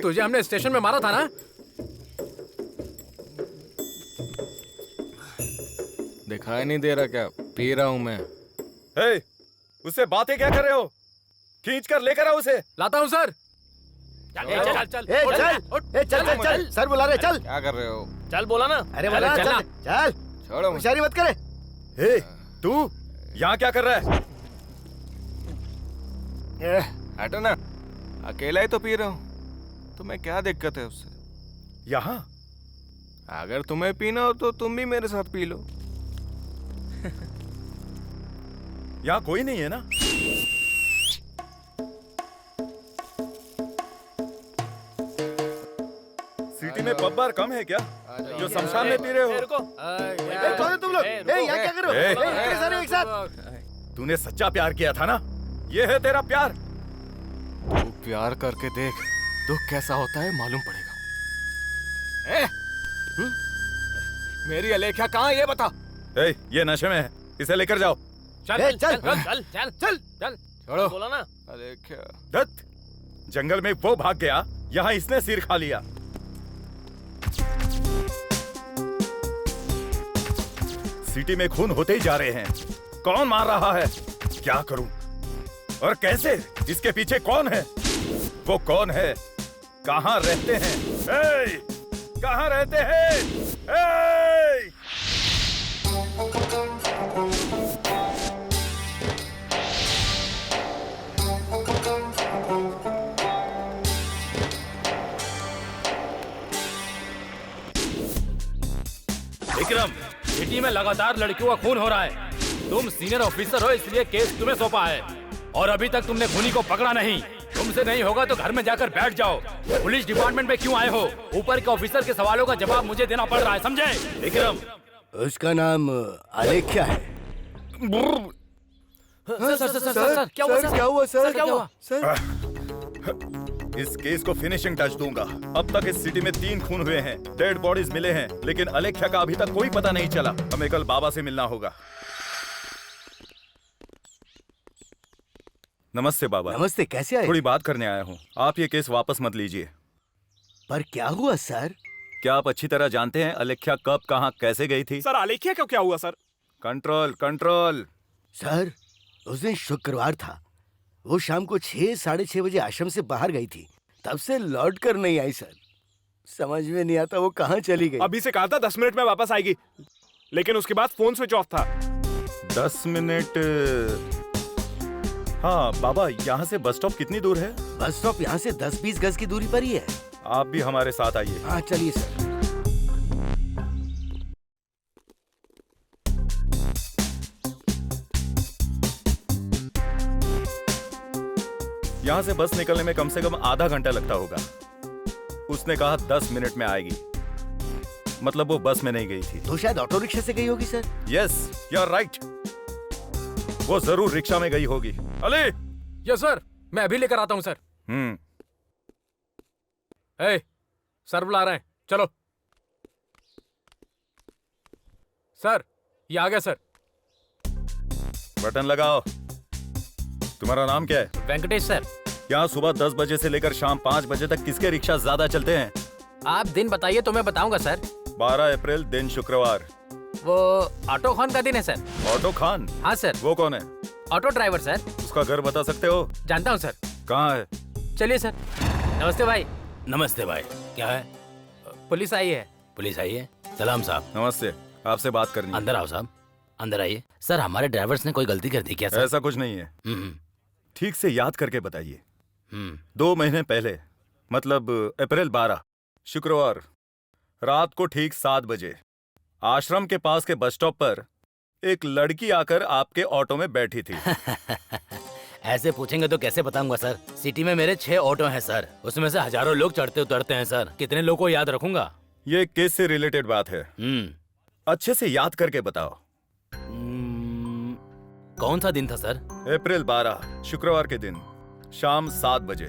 तुझे हमने स्टेशन में मारा था ना? दिखाई नहीं दे रहा क्या? पी रहा हूँ मैं। उससे बातें क्या कर रहे हो? खींच कर लेकर आओ उसे। लाता हूँ सर। चल सर बुला रहे। चल क्या कर रहे हो? चल बोला ना। अरे बोला चल। छोड़ो। होशियारी मत करे। तू यहाँ क्या कर रहा है? हटो ना, अकेला ही तो पी रहा हूँ। तुम्हें क्या दिक्कत है उससे? यहाँ अगर तुम्हें पीना हो तो तुम भी मेरे साथ पी लो। यहाँ कोई नहीं है ना? सिटी में पब बार कम है क्या? जो शमशान में पी रहे हो। कौन है तुम लोग? यहाँ क्या कर रहे हो? इतने सारे एक साथ। तूने सच्चा प्यार किया था ना? ये है तेरा प्यार। तू प्यार करके देख, दुख कैसा होता है मालूम पड़ेगा। मेरी अलेख्या कहाँ है ये बता। ये नशे में है, इसे लेकर जाओ। चल चल चल चल चल चल छोड़ो। बोला ना। अलेख्या दत्त, जंगल में वो भाग गया, यहाँ इसने सिर खा लिया। सिटी में खून होते ही जा रहे हैं। कौन मार रहा है? क्या करूं? और कैसे? इसके पीछे कौन है? वो कौन है? कहाँ रहते हैं? कहाँ रहते हैं? विक्रम, सिटी में लगातार लड़कियों का खून हो रहा है। तुम सीनियर ऑफिसर हो, इसलिए केस तुम्हें सौंपा है और अभी तक तुमने खूनी को पकड़ा नहीं। तुमसे नहीं होगा तो घर में जाकर बैठ जाओ। पुलिस डिपार्टमेंट में क्यों आए हो? ऊपर के ऑफिसर के सवालों का जवाब मुझे देना पड़ रहा है, समझे? विक्रम, उसका नाम आलेख्या है। सर क्या हुआ? क्या हुआ सर? क्या हुआ सर? इस केस को फिनिशिंग टच दूंगा। अब तक इस सिटी में 3 खून हुए हैं, डेड बॉडीज मिले हैं, लेकिन अलेख्या का अभी तक कोई पता नहीं चला। हमें कल बाबा से मिलना होगा। नमस्ते बाबा। नमस्ते, कैसे आए? थोड़ी बात करने आया हूँ। आप ये केस वापस मत लीजिए। पर क्या हुआ सर? क्या आप अच्छी तरह जानते हैं अलेख्या कब, कहाँ, कैसे गई थी? सर अलेख्या को क्या हुआ सर? Control control. सर, उस दिन शुक्रवार था। वो शाम को 6, साढ़े 6 बजे आश्रम से बाहर गई थी। तब से लौट कर नहीं आई सर। समझ में नहीं आता वो कहाँ चली गई। अभी से कहा था 10 मिनट में वापस आएगी, लेकिन उसके बाद फोन स्विच ऑफ था। 10 मिनट? हाँ बाबा, यहाँ से बस स्टॉप कितनी दूर है? बस स्टॉप यहाँ से 10-20 गज की दूरी पर ही है। आप भी हमारे साथ आइए। हाँ चलिए सर। यहाँ से बस निकलने में कम से कम आधा घंटा लगता होगा। उसने कहा 10 मिनट में आएगी, मतलब वो बस में नहीं गई थी। तो शायद ऑटो रिक्शा से गई होगी sir. Yes, you are right. वो जरूर रिक्शा में गई होगी। अली। यस सर, मैं अभी लेकर आता हूँ सर। सर बुला रहे हैं, चलो। सर, ये आ गया सर। बटन लगाओ। तुम्हारा नाम क्या है? वेंकटेश सर। यहाँ सुबह 10 बजे से लेकर शाम 5 बजे तक किसके रिक्शा ज्यादा चलते हैं? आप दिन बताइए तो मैं बताऊंगा सर। 12 अप्रैल दिन शुक्रवार। वो ऑटो खान का दिन है सर। ऑटो खान? हाँ सर। वो कौन है? Auto driver sir. उसका घर बता सकते हो? जानता हूँ सर। कहाँ है? चलिए सर। नमस्ते भाई। नमस्ते भाई। क्या है? पुलिस आई है। पुलिस आई है? सलाम साहब। नमस्ते, आपसे बात करनी है। अंदर आओ साहब, अंदर आइए। सर, हमारे ड्राइवर्स ने कोई गलती कर दी क्या सर? ऐसा कुछ नहीं है। ठीक से याद करके बताइए। 2 महीने पहले, मतलब अप्रैल 12 शुक्रवार रात को ठीक 7 बजे आश्रम के पास के बस स्टॉप पर एक लड़की आकर आपके ऑटो में बैठी थी। ऐसे पूछेंगे तो कैसे बताऊंगा सर? सिटी में मेरे 6 ऑटो हैं सर, उसमें से हजारों लोग चढ़ते उतरते हैं सर। कितने लोगों को याद रखूंगा? ये केस से रिलेटेड बात है। अच्छे से याद करके बताओ। कौन सा दिन था सर? अप्रैल 12 शुक्रवार के दिन शाम 7 बजे।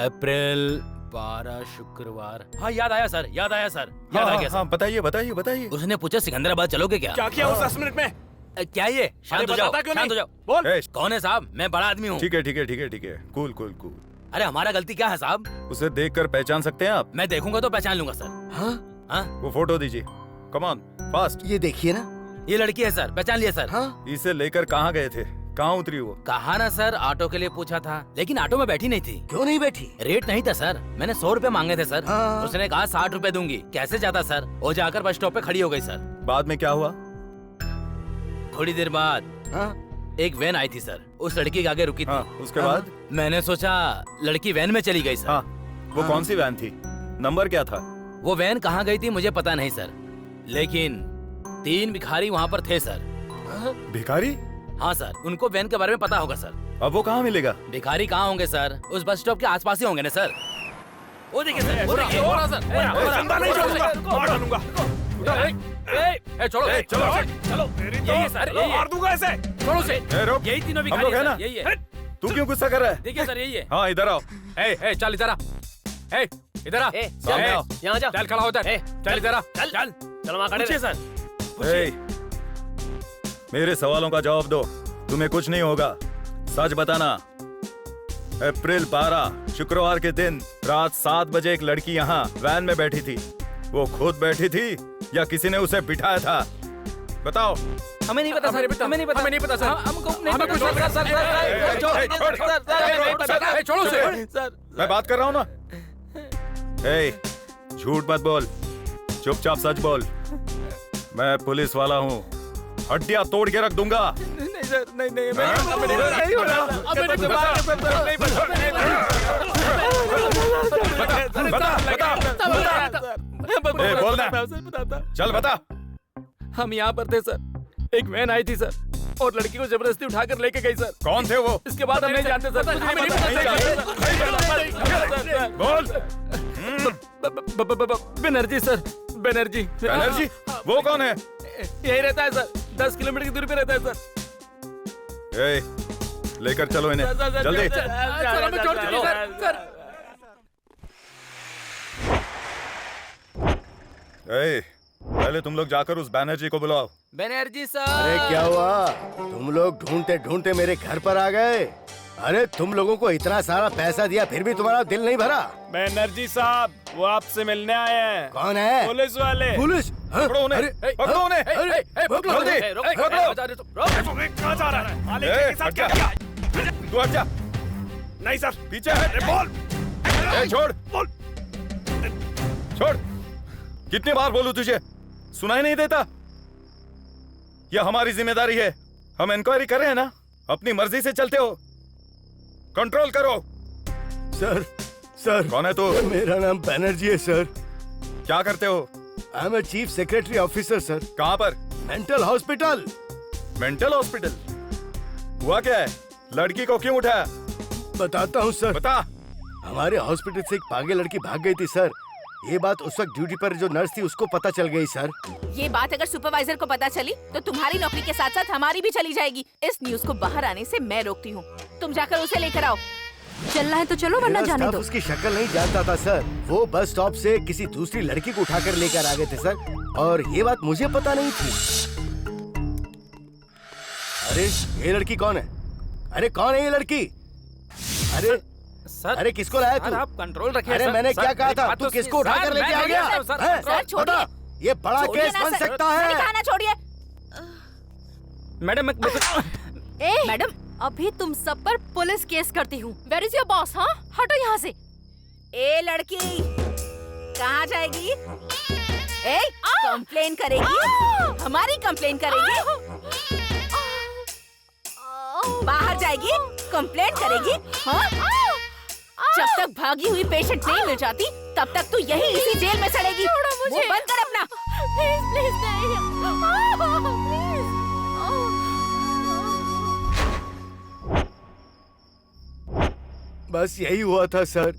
अप्रैल 12 शुक्रवार। हाँ याद आया सर, याद आया सर, याद आ गया सर। बताइए बताइए बताइए। उसने पूछा सिकंदराबाद चलोगे क्या? क्या किया उस 10 मिनट में? क्या ये? शांत हो जाओ, शांत हो जाओ। बोल। कौन है साहब? मैं बड़ा आदमी हूँ। ठीक है ठीक है ठीक है ठीक है, कूल कूल कूल। अरे हमारा गलती क्या है साहब? उसे देखकर पहचान सकते हैं आप? मैं देखूंगा तो पहचान लूंगा सर। हाँ? वो फोटो दीजिए, कम ऑन फास्ट। ये देखिए ना, ये लड़की है सर, पहचान लिया सर। हाँ? इसे लेकर कहाँ गए थे? कहाँ उतरी वो? कहा ना सर, ऑटो के लिए पूछा था, लेकिन ऑटो में बैठी नहीं थी। क्यों नहीं बैठी? रेट नहीं था सर, मैंने 100 रुपए मांगे थे सर। हाँ। उसने कहा 60 रुपए दूंगी। कैसे जाता सर? वो जाकर बस स्टॉप पे खड़ी हो गई सर। बाद में क्या हुआ? थोड़ी देर बाद एक वैन आई थी सर, उस लड़की के आगे रुकी थी। उसके बाद? मैंने सोचा लड़की वैन में चली गई सर। वो कौन सी वैन थी? नंबर क्या था? वो वैन कहाँ गई थी मुझे पता नहीं सर, लेकिन 3 भिखारी वहाँ पर थे सर। भिखारी? हाँ सर, उनको वैन के बारे में पता होगा सर। अब वो कहाँ मिलेगा? भिखारी कहाँ होंगे सर? उस बस स्टॉप के आसपास ही होंगे ना सर। वो देखिए सर, हो रहा सर, जिंदा नहीं छोड़ूंगा, मार डालूंगा। छोड़ो चलो यही सर, मार दूंगा ऐसे। छोड़ो से, यही तीनों भी हम लोग है ना? यही है। तू क्यों गुस्सा कर रहा है? देखिए सर, यही है। हाँ इधर आओ। चल इधर आ, इधर आ, सामने आओ, यहाँ जा। चल खड़ा होता है, चल इधर आ, चल वहाँ खड़े पूछिए रहे। सर। मेरे सवालों का जवाब दो। तुम्हें कुछ नहीं होगा, सच बताना। अप्रैल 12 शुक्रवार के दिन रात 7 बजे एक लड़की यहाँ वैन में बैठी थी। वो खुद बैठी थी या किसी ने उसे बिठाया था? बताओ। हमें नहीं पता सर, हमें नहीं पता, हमें नहीं पता सर, हमको नहीं हमें पता कुछ नहीं पता सर, छोड़ो से। मैं बात कर रहा हूँ ना। झूठ मत बोल, चुपचाप सच बोल। मैं पुलिस वाला हूँ, हड्डियां तोड़ के रख दूंगा। नहीं सर, नहीं नहीं बोलना, चल बता। हम यहाँ पर थे सर, एक वैन आई थी सर और लड़की को जबरदस्ती उठाकर लेके गई सर। कौन थे वो? इसके बाद हम नहीं जानते सर, बोल। बनर्जी सर, बनर्जी। बनर्जी? वो कौन है? यही रहता है सर, 10 किलोमीटर की दूरी पे रहता है सर। लेकर चलो इन्हें जल्दी। पहले तुम लोग जाकर उस बैनर्जी को बुलाओ। बनर्जी सर। अरे क्या हुआ, तुम लोग ढूंढते ढूंढते मेरे घर पर आ गए? अरे तुम लोगों को इतना सारा पैसा दिया फिर भी तुम्हारा दिल नहीं भरा? बनर्जी साहब, वो आपसे मिलने आए हैं। कौन है? पुलिस वाले। पुलिस? पकड़ो उन्हें, पकड़ो उन्हें, पकड़ो जल्दी, पकड़ो। कहाँ जा रहा है? मालिक के साथ क्या किया? तू हट जा। नहीं सर, पीछे हट। बोल। छोड़, बोल। छोड़। कितनी बार बोलूं तुझे, सुनाई नहीं देता? यह हमारी जिम्मेदारी है, हम इंक्वायरी कर रहे हैं ना, अपनी मर्जी से चलते हो, कंट्रोल करो। Sir, sir. कौन है तू? मेरा नाम बैनर्जी है सर। क्या करते हो? I am chief secretary officer sir. कहाँ पर? Mental hospital. Mental hospital? हुआ क्या है? लड़की को क्यों उठाया? बताता हूँ सर। बता। हमारे हॉस्पिटल से एक पागल लड़की भाग गई थी सर। ये बात उस वक्त ड्यूटी पर जो नर्स थी उसको पता चल गई सर। ये बात अगर सुपरवाइजर को पता चली तो तुम्हारी नौकरी के साथ साथ हमारी भी चली जाएगी। इस न्यूज को बाहर आने से मैं रोकती हूँ। तुम जाकर उसे लेकर आओ। चलना है तो चलो वरना मेरा जाने स्टाफ दो। उसकी शक्ल नहीं जानता था सर। वो बस स्टॉप से किसी दूसरी लड़की को उठाकर लेकर आ गए थे सर, और ये बात मुझे पता नहीं थी। अरे ये लड़की कौन है? अरे कौन है ये लड़की? अरे सर, अरे किसको लाया तू? आप कंट्रोल रखिए। अरे मैंने क्या कहा था? तू किसको उठाकर लेके आ गया? सर छोड़िए, ये बड़ा केस बन सकता है। खाना छोड़िए। मैडम मैडम, अभी तुम सब पर पुलिस केस करती हूँ। Where is your boss? हाँ, हटो यहाँ से। ए लड़की, कहाँ जाएगी? ए, कंप्लेन करेगी? हमारी कंप्लेन करेगी? बाहर जाएगी? कंप्लेन करेगी? हाँ? जब तक भागी हुई पेशेंट नहीं मिल जाती तब तक तू यही इसी जेल में सड़ेगी। मुझे बंद कर अपना। प्लीज प्लीज नहीं। बस यही हुआ था सर।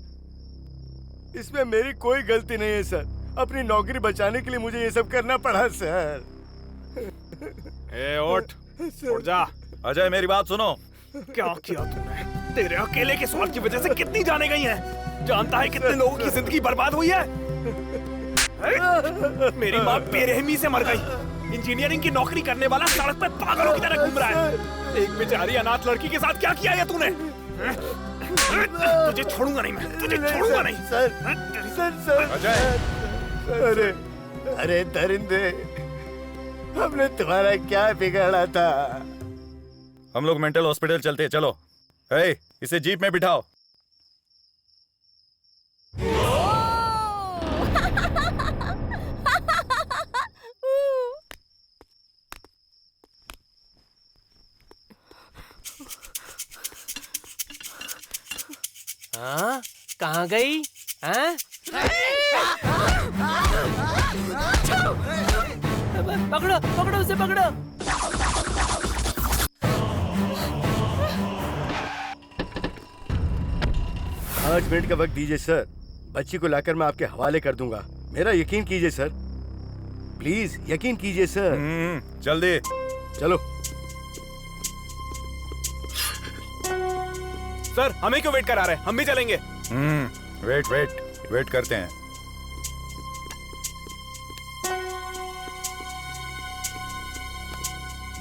इसमें मेरी कोई गलती नहीं है सर। अपनी नौकरी बचाने के लिए मुझे ये सब करना पड़ा सर। उठ जा। अजय मेरी बात सुनो। क्या किया तूने? तेरे अकेले के स्वार्थ की वजह से कितनी जाने गई हैं? जानता है कितने लोगों की जिंदगी बर्बाद हुई है? मेरी माँ बेरहमी से मर गई। इंजीनियरिंग की नौकरी करने वाला सड़क पर पागलों की तरह घूम रहा है। एक बेचारी अनाथ लड़की के साथ क्या किया है तूने? तुझे छोड़ूंगा नहीं मैं, तुझे छोड़ूंगा नहीं। Sir, sir, Ajay. अरे अरे दरिंदे, हमने तुम्हारा क्या बिगाड़ा था? हम लोग मेंटल हॉस्पिटल चलते, चलो। इसे जीप में बिठाओ। हाँ, कहाँ गई? हाँ? पकड़ो पकड़ो उसे, पकड़ो। 5 मिनट का वक्त दीजिए सर। बच्ची को लाकर मैं आपके हवाले कर दूंगा। मेरा यकीन कीजिए सर, प्लीज यकीन कीजिए सर। जल्दी चलो। सर हमें क्यों वेट करा रहे हैं, हम भी चलेंगे। वेट करते हैं।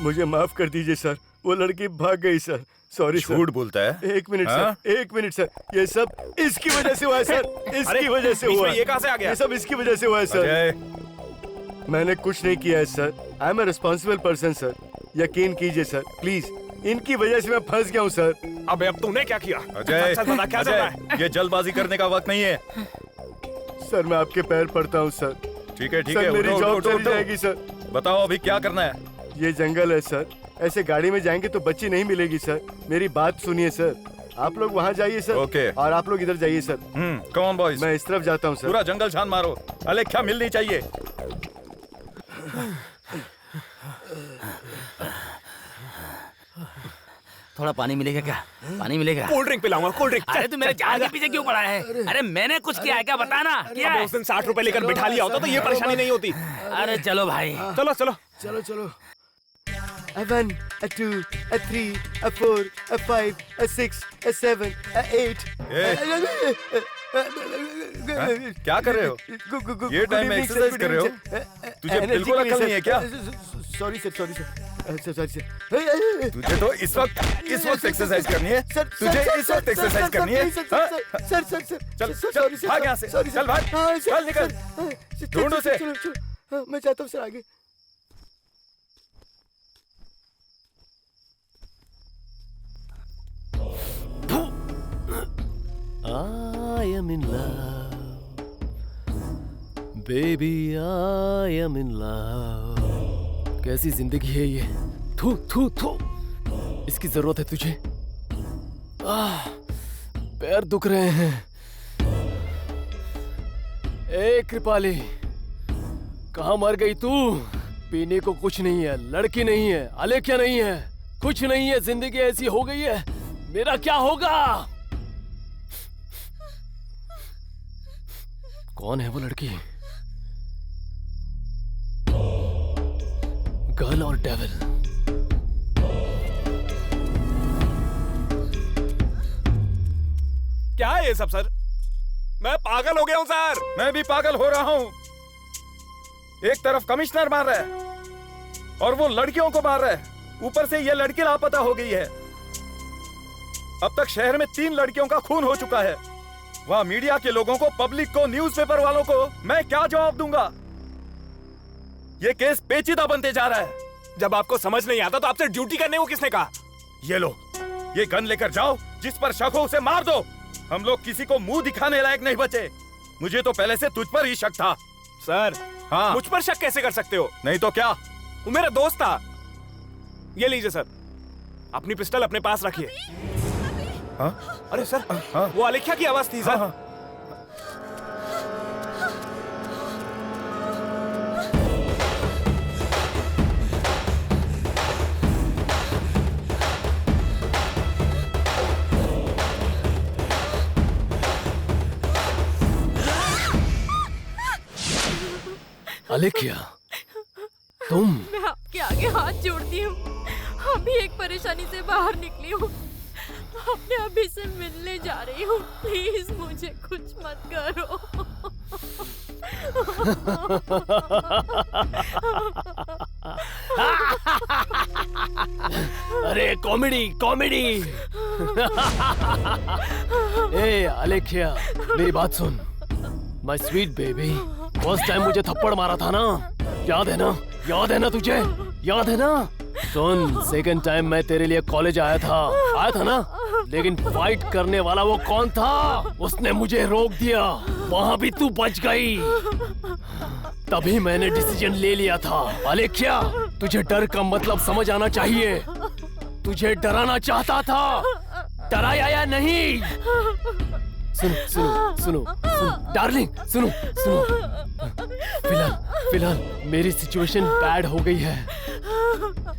मुझे माफ कर दीजिए सर, वो लड़की भाग गई सर। Sorry sir. झूठ बोलता है। एक मिनट हाँ? सर, एक मिनट सर, ये सब इसकी वजह से हुआ है सर, इसकी वजह से बीच हुआ में ये कहाँ से आ गया? ये सब इसकी वजह से हुआ है सर। मैंने कुछ नहीं किया है sir, I am a responsible person sir, यकीन कीजिए सर प्लीज। इनकी वजह से मैं फंस गया हूँ सर। अबे अब तूने क्या किया? अजय, सच बता, क्या चल रहा है? ये जल्दबाजी करने का वक्त नहीं है। सर मैं आपके पैर पड़ता हूँ सर। ठीक है सर, मेरी जॉब चली जाएगी सर। बताओ अभी क्या करना है? ये जंगल है सर, ऐसे गाड़ी में जाएंगे तो बच्ची नहीं मिलेगी सर। मेरी बात सुनिए सर, आप लोग वहाँ जाइए सर। ओके। और आप लोग इधर जाइए सर। Come on boys. मैं इस तरफ जाता हूँ सर। पूरा जंगल छान मारो, अलेख्या मिलनी चाहिए। थोड़ा पानी मिलेगा क्या? पानी मिलेगा? कोल्ड ड्रिंक पिलाऊंगा, कोल्ड ड्रिंक। अरे तू मेरे जान के पीछे क्यों पड़ा है? अरे मैंने कुछ किया है क्या, बताना। क्या है? उस दिन 60 रुपए लेकर बिठा लिया होता तो ये परेशानी नहीं होती। अरे चलो भाई, चलो चलो चलो चलो। A 1, a 2, a 3, a 4, a 5, a 6, a 7, a 8. क्या कर रहे हो? ये टाइम में एक्सरसाइज कर रहे हो? तुझे बिल्कुल अकल नहीं है क्या? Sorry sir, sorry sir, sorry sir. तुझे तो इस वक्त एक्सरसाइज करनी है। तुझे इस वक्त एक्सरसाइज करनी है। सर सर सर चल चल भाग यहाँ से। चल भाग, चल निकल, ढूंढो से। मैं चाहता हूँ सर आगे। I am in love, baby, I am in love. कैसी जिंदगी है ये? थू थू थू, इसकी जरूरत है तुझे। पैर दुख रहे हैं। ए कृपाली, कहाँ मर गई तू? पीने को कुछ नहीं है, लड़की नहीं है, अलेख्या नहीं है, कुछ नहीं है। जिंदगी ऐसी हो गई है, मेरा क्या होगा? कौन है वो लड़की? गर्ल और डेविल? क्या है ये सब सर? मैं पागल हो गया हूँ सर। मैं भी पागल हो रहा हूँ। एक तरफ कमिश्नर मार रहा है और वो लड़कियों को मार रहा है, ऊपर से ये लड़की लापता हो गई है। अब तक शहर में 3 लड़कियों का खून हो चुका है। वहाँ मीडिया के लोगों को, पब्लिक को, न्यूज़पेपर वालों को मैं क्या जवाब दूंगा? ये केस पेचीदा बनते जा रहा है। जब आपको समझ नहीं आता तो आपसे ड्यूटी करने को किसने कहा? ये लो, ये गन लेकर जाओ, जिस पर शक हो उसे मार दो। हम लोग किसी को मुंह दिखाने लायक नहीं बचे। मुझे तो पहले से तुझ पर ही शक था। सर हाँ, मुझ पर शक कैसे कर सकते हो? नहीं तो क्या? वो मेरा दोस्त था। ये लीजिए सर, अपनी पिस्टल अपने पास रखिए। हाँ? अरे सर, हाँ? वो अलेख्या की आवाज थी सर। हाँ? अलेख्या, तुम? मैं आपके आगे हाथ जोड़ती हूँ, अभी एक परेशानी से बाहर निकली हूँ, अपने अभी से मिलने जा रही हूँ, प्लीज मुझे कुछ मत करो। अरे कॉमेडी कॉमेडी। ए अलेख्या, मेरी बात सुन। My sweet baby, first time मुझे थप्पड़ मारा था ना, याद है ना? याद है ना तुझे? याद है ना? सुन, सेकंड टाइम मैं तेरे लिए कॉलेज आया था ना? लेकिन फाइट करने वाला वो कौन था? उसने मुझे रोक दिया, वहाँ भी तू बच गई। तभी मैंने डिसीजन ले लिया था। अलेख्या, तुझे डर का मतलब समझ आना चाहिए। तुझे डराना चाहता था, डराया या नहीं? सुनो डार्लिंग, सुनो। फिलहाल मेरी सिचुएशन बैड हो गई है।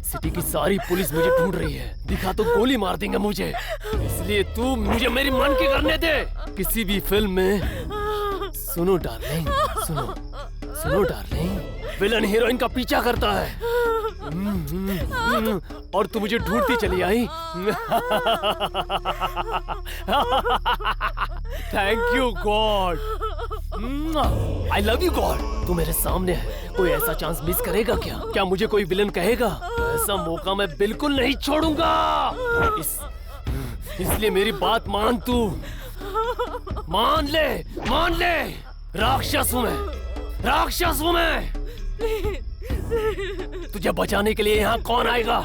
सिटी की सारी पुलिस मुझे ढूंढ रही है, दिखा तो गोली मार देंगे मुझे। इसलिए तू मुझे मेरी मन की करने दे। किसी भी फिल्म में सुनो डार्लिंग, सुनो सुनो डार्लिंग, विलन हीरोइन का पीछा करता है और तू मुझे ढूंढती चली आई। Thank you God, I love you God. तू मेरे सामने है, कोई ऐसा चांस मिस करेगा क्या? क्या मुझे कोई विलन कहेगा? ऐसा मौका मैं बिल्कुल नहीं छोड़ूंगा। इसलिए मेरी बात मान, तू मान ले, मान ले। राक्षस हूं मैं, राक्षस हूं मैं। तुझे बचाने के लिए यहाँ कौन आएगा?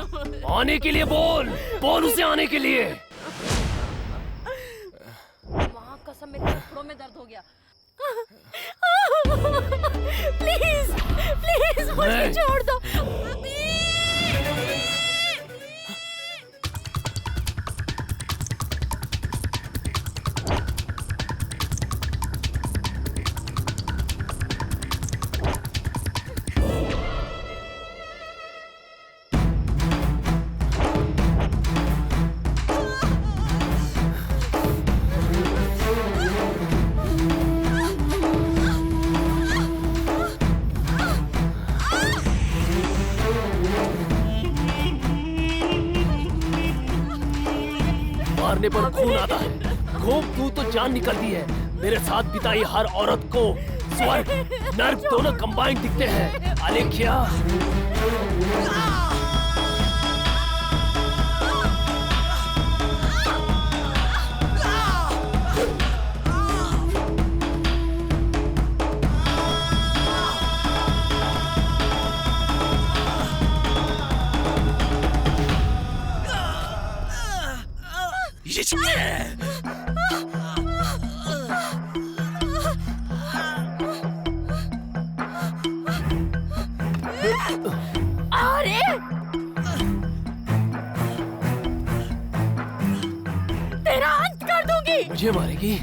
आने के लिए बोल, बोल उसे आने के लिए। माँ कसम, मेरे फेफड़ों में दर्द हो गया। प्लीज प्लीज मुझे छोड़ दो। मारने पर खून आता है, खूब तू तो जान निकलती है। मेरे साथ बिताई हर औरत को स्वर्ग नर्क दोनों कंबाइंड दिखते हैं। अलेख्या, अरे तेरा अंत कर दूंगी। मुझे मारेगी?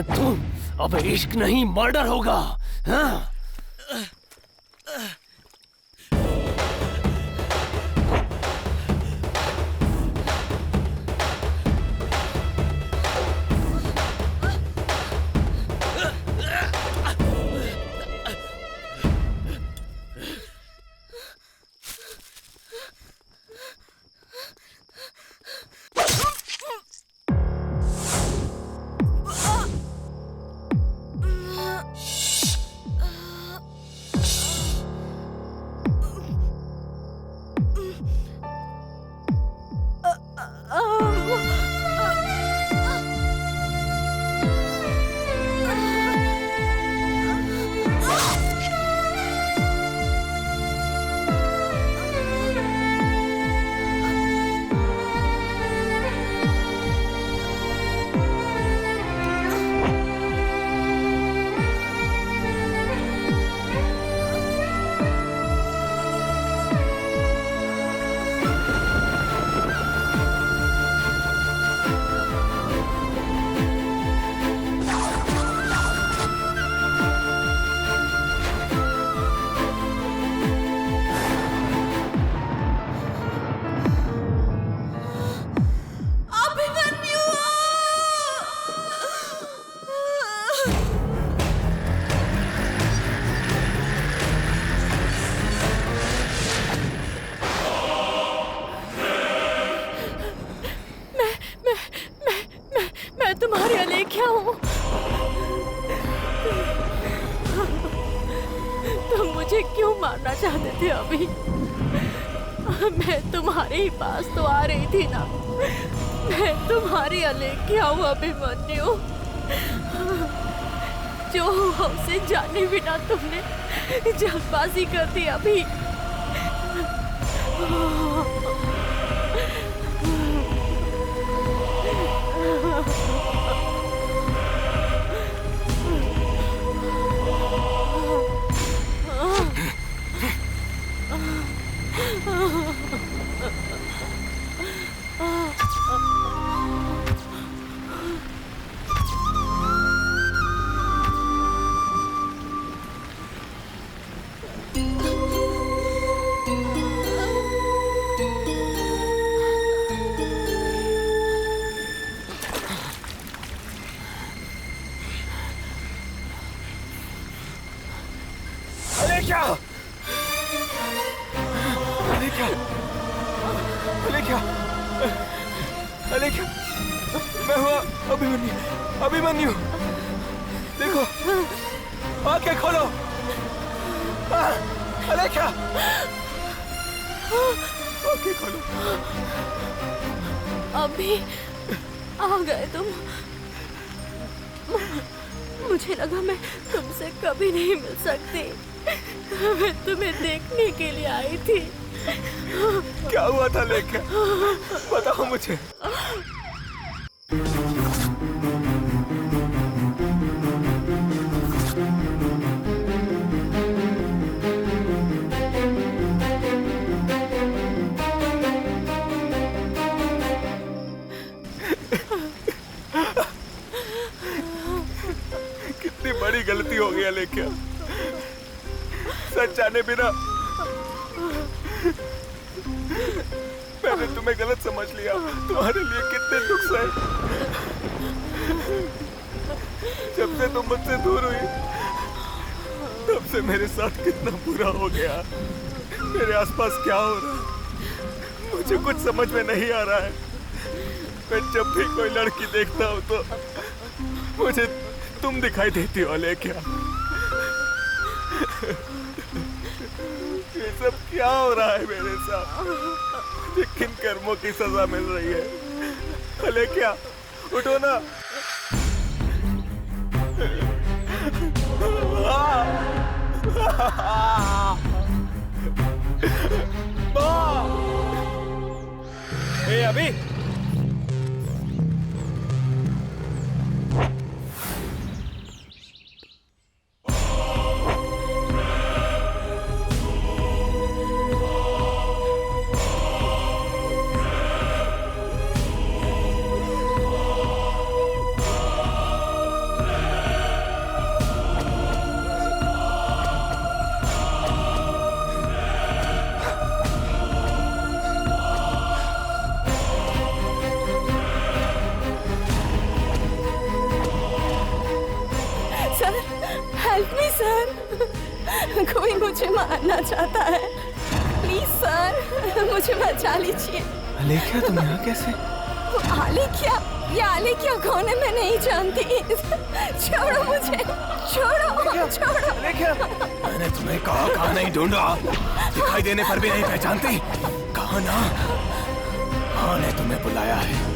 तू अब इश्क नहीं, मर्डर होगा। हाँ? तुम्हारी अलेख्या हूँ। तुम मुझे क्यों मारना चाहते थे अभी? मैं तुम्हारे ही पास तो आ रही थी ना। मैं तुम्हारी अलेख्या हूँ अभिमन्यु। जो हुआ उसे जाने बिना तुमने जल्दबाजी कर दी अभी। अलेख्या, मैं हुआ अभिमन्यु। अभिमन्यु, देखो, आंखें खोलो। अलेख्या, आंखें खोलो। अभी आ गए तुम। मुझे लगा मैं तुमसे कभी नहीं मिल सकती। मैं तुम्हें देखने के लिए आई थी। क्या हुआ था लेके? बताओ मुझे। कितनी बड़ी गलती हो गई लेके। सच जाने बिना मैंने तुम्हें गलत समझ लिया। तुम्हारे लिए कितने दुख सहे। जब से तुम मुझसे दूर हुई तब से मेरे साथ कितना बुरा हो गया। मेरे आसपास क्या हो रहा है मुझे कुछ समझ में नहीं आ रहा है। मैं जब भी कोई लड़की देखता हूँ तो मुझे तुम दिखाई देती हो लेके। ये सब क्या हो रहा है मेरे साथ? मुझे किन कर्मों की सजा मिल रही है? अले क्या, उठो ना। ए अभी कोई मुझे मारना चाहता है। प्लीज सर, मुझे बचा लीजिए। अलेख्या, तुम यहाँ कैसे? आलेख्या? ये आलेख्या कौन है मैं नहीं जानती। छोड़ो मुझे, छोड़ो छोड़ो। अलेख्या, मैंने तुम्हें कहाँ नहीं ढूंढा। दिखाई देने पर भी नहीं पहचानती। कहा ना, हाँ ने तुम्हें बुलाया है।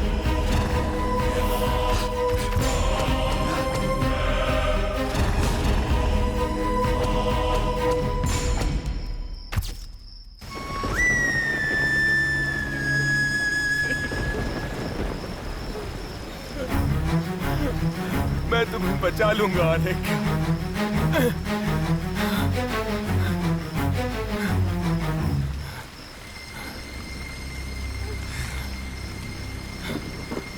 मैं तुम्हें बचा लूंगा अलेख्या।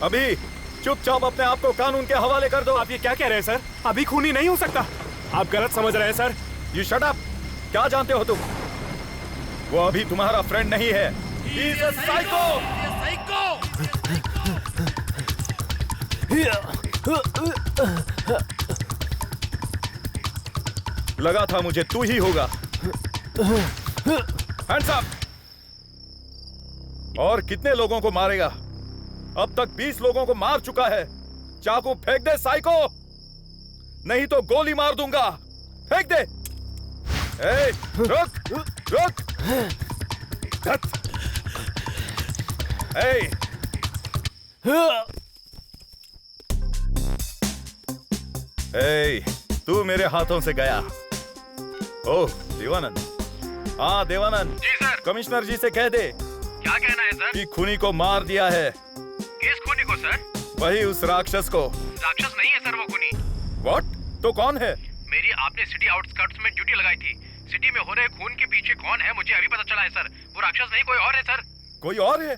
अभी चुपचाप अपने आप को कानून के हवाले कर दो। आप ये क्या कह रहे हैं सर? अभी खूनी नहीं हो सकता। आप गलत समझ रहे हैं सर। You shut up. क्या जानते हो तुम? वो अभी तुम्हारा फ्रेंड नहीं है। He is a psycho! लगा था मुझे तू ही होगा। Hands up. और कितने लोगों को मारेगा? अब तक 20 लोगों को मार चुका है। चाकू फेंक दे साइको, नहीं तो गोली मार दूंगा। फेंक दे। ए, रुक रुक। ए, ए, तू मेरे हाथों से गया। ओह देवानंद। हाँ देवानंद। जी सर। कमिश्नर जी से कह दे। क्या कहना है सर? कि खूनी को मार दिया है। किस खूनी को सर? वही उस राक्षस को। राक्षस नहीं है सर वो खूनी। व्हाट? तो कौन है? मेरी आपने सिटी आउटस्कर्ट्स में ड्यूटी लगाई थी। सिटी में हो रहे खून के पीछे कौन है मुझे अभी पता चला है सर। वो राक्षस नहीं कोई और है सर। कोई और है?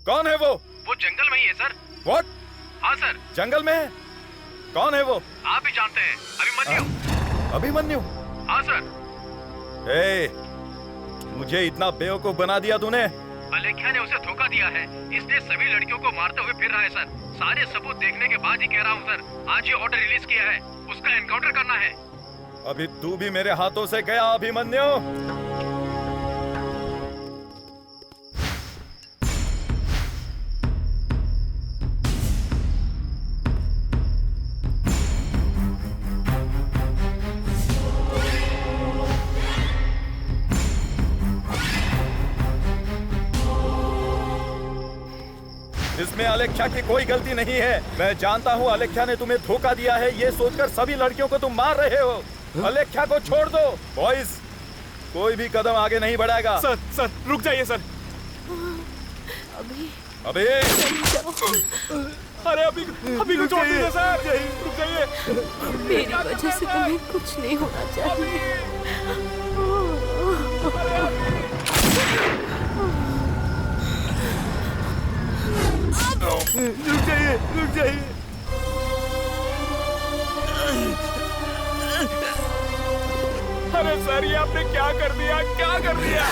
कौन है वो? वो जंगल में ही है सर। व्हाट? हाँ सर। जंगल में है? कौन है वो? आप भी जानते हैं, अभिमन्यु। अभिमन्यु? हाँ सर। ए, मुझे इतना बेवकूफ बना दिया तूने। अलेख्या ने उसे धोखा दिया है, इसलिए सभी लड़कियों को मारते हुए फिर रहा है सर। सारे सबूत देखने के बाद ही कह रहा हूँ सर। आज ये ऑर्डर रिलीज किया है, उसका एनकाउंटर करना है। अभी तू भी मेरे हाथों से गया अभिमन्यु। इसमें अलेख्या की कोई गलती नहीं है। मैं जानता हूँ अलेख्या ने तुम्हें धोखा दिया है, ये सोचकर सभी लड़कियों को तुम मार रहे हो। अलेख्या को छोड़ दो। बॉयज, कोई भी कदम आगे नहीं बढ़ाएगा। सर रुक जाइए सर। अभी अरे अभी को छोड़ दीजिए सर, रुक जाइए। मेरी वजह से तुम्हें कुछ नहीं होना चाहिए। रुक जाइए। अरे सर, ये आपने क्या कर दिया?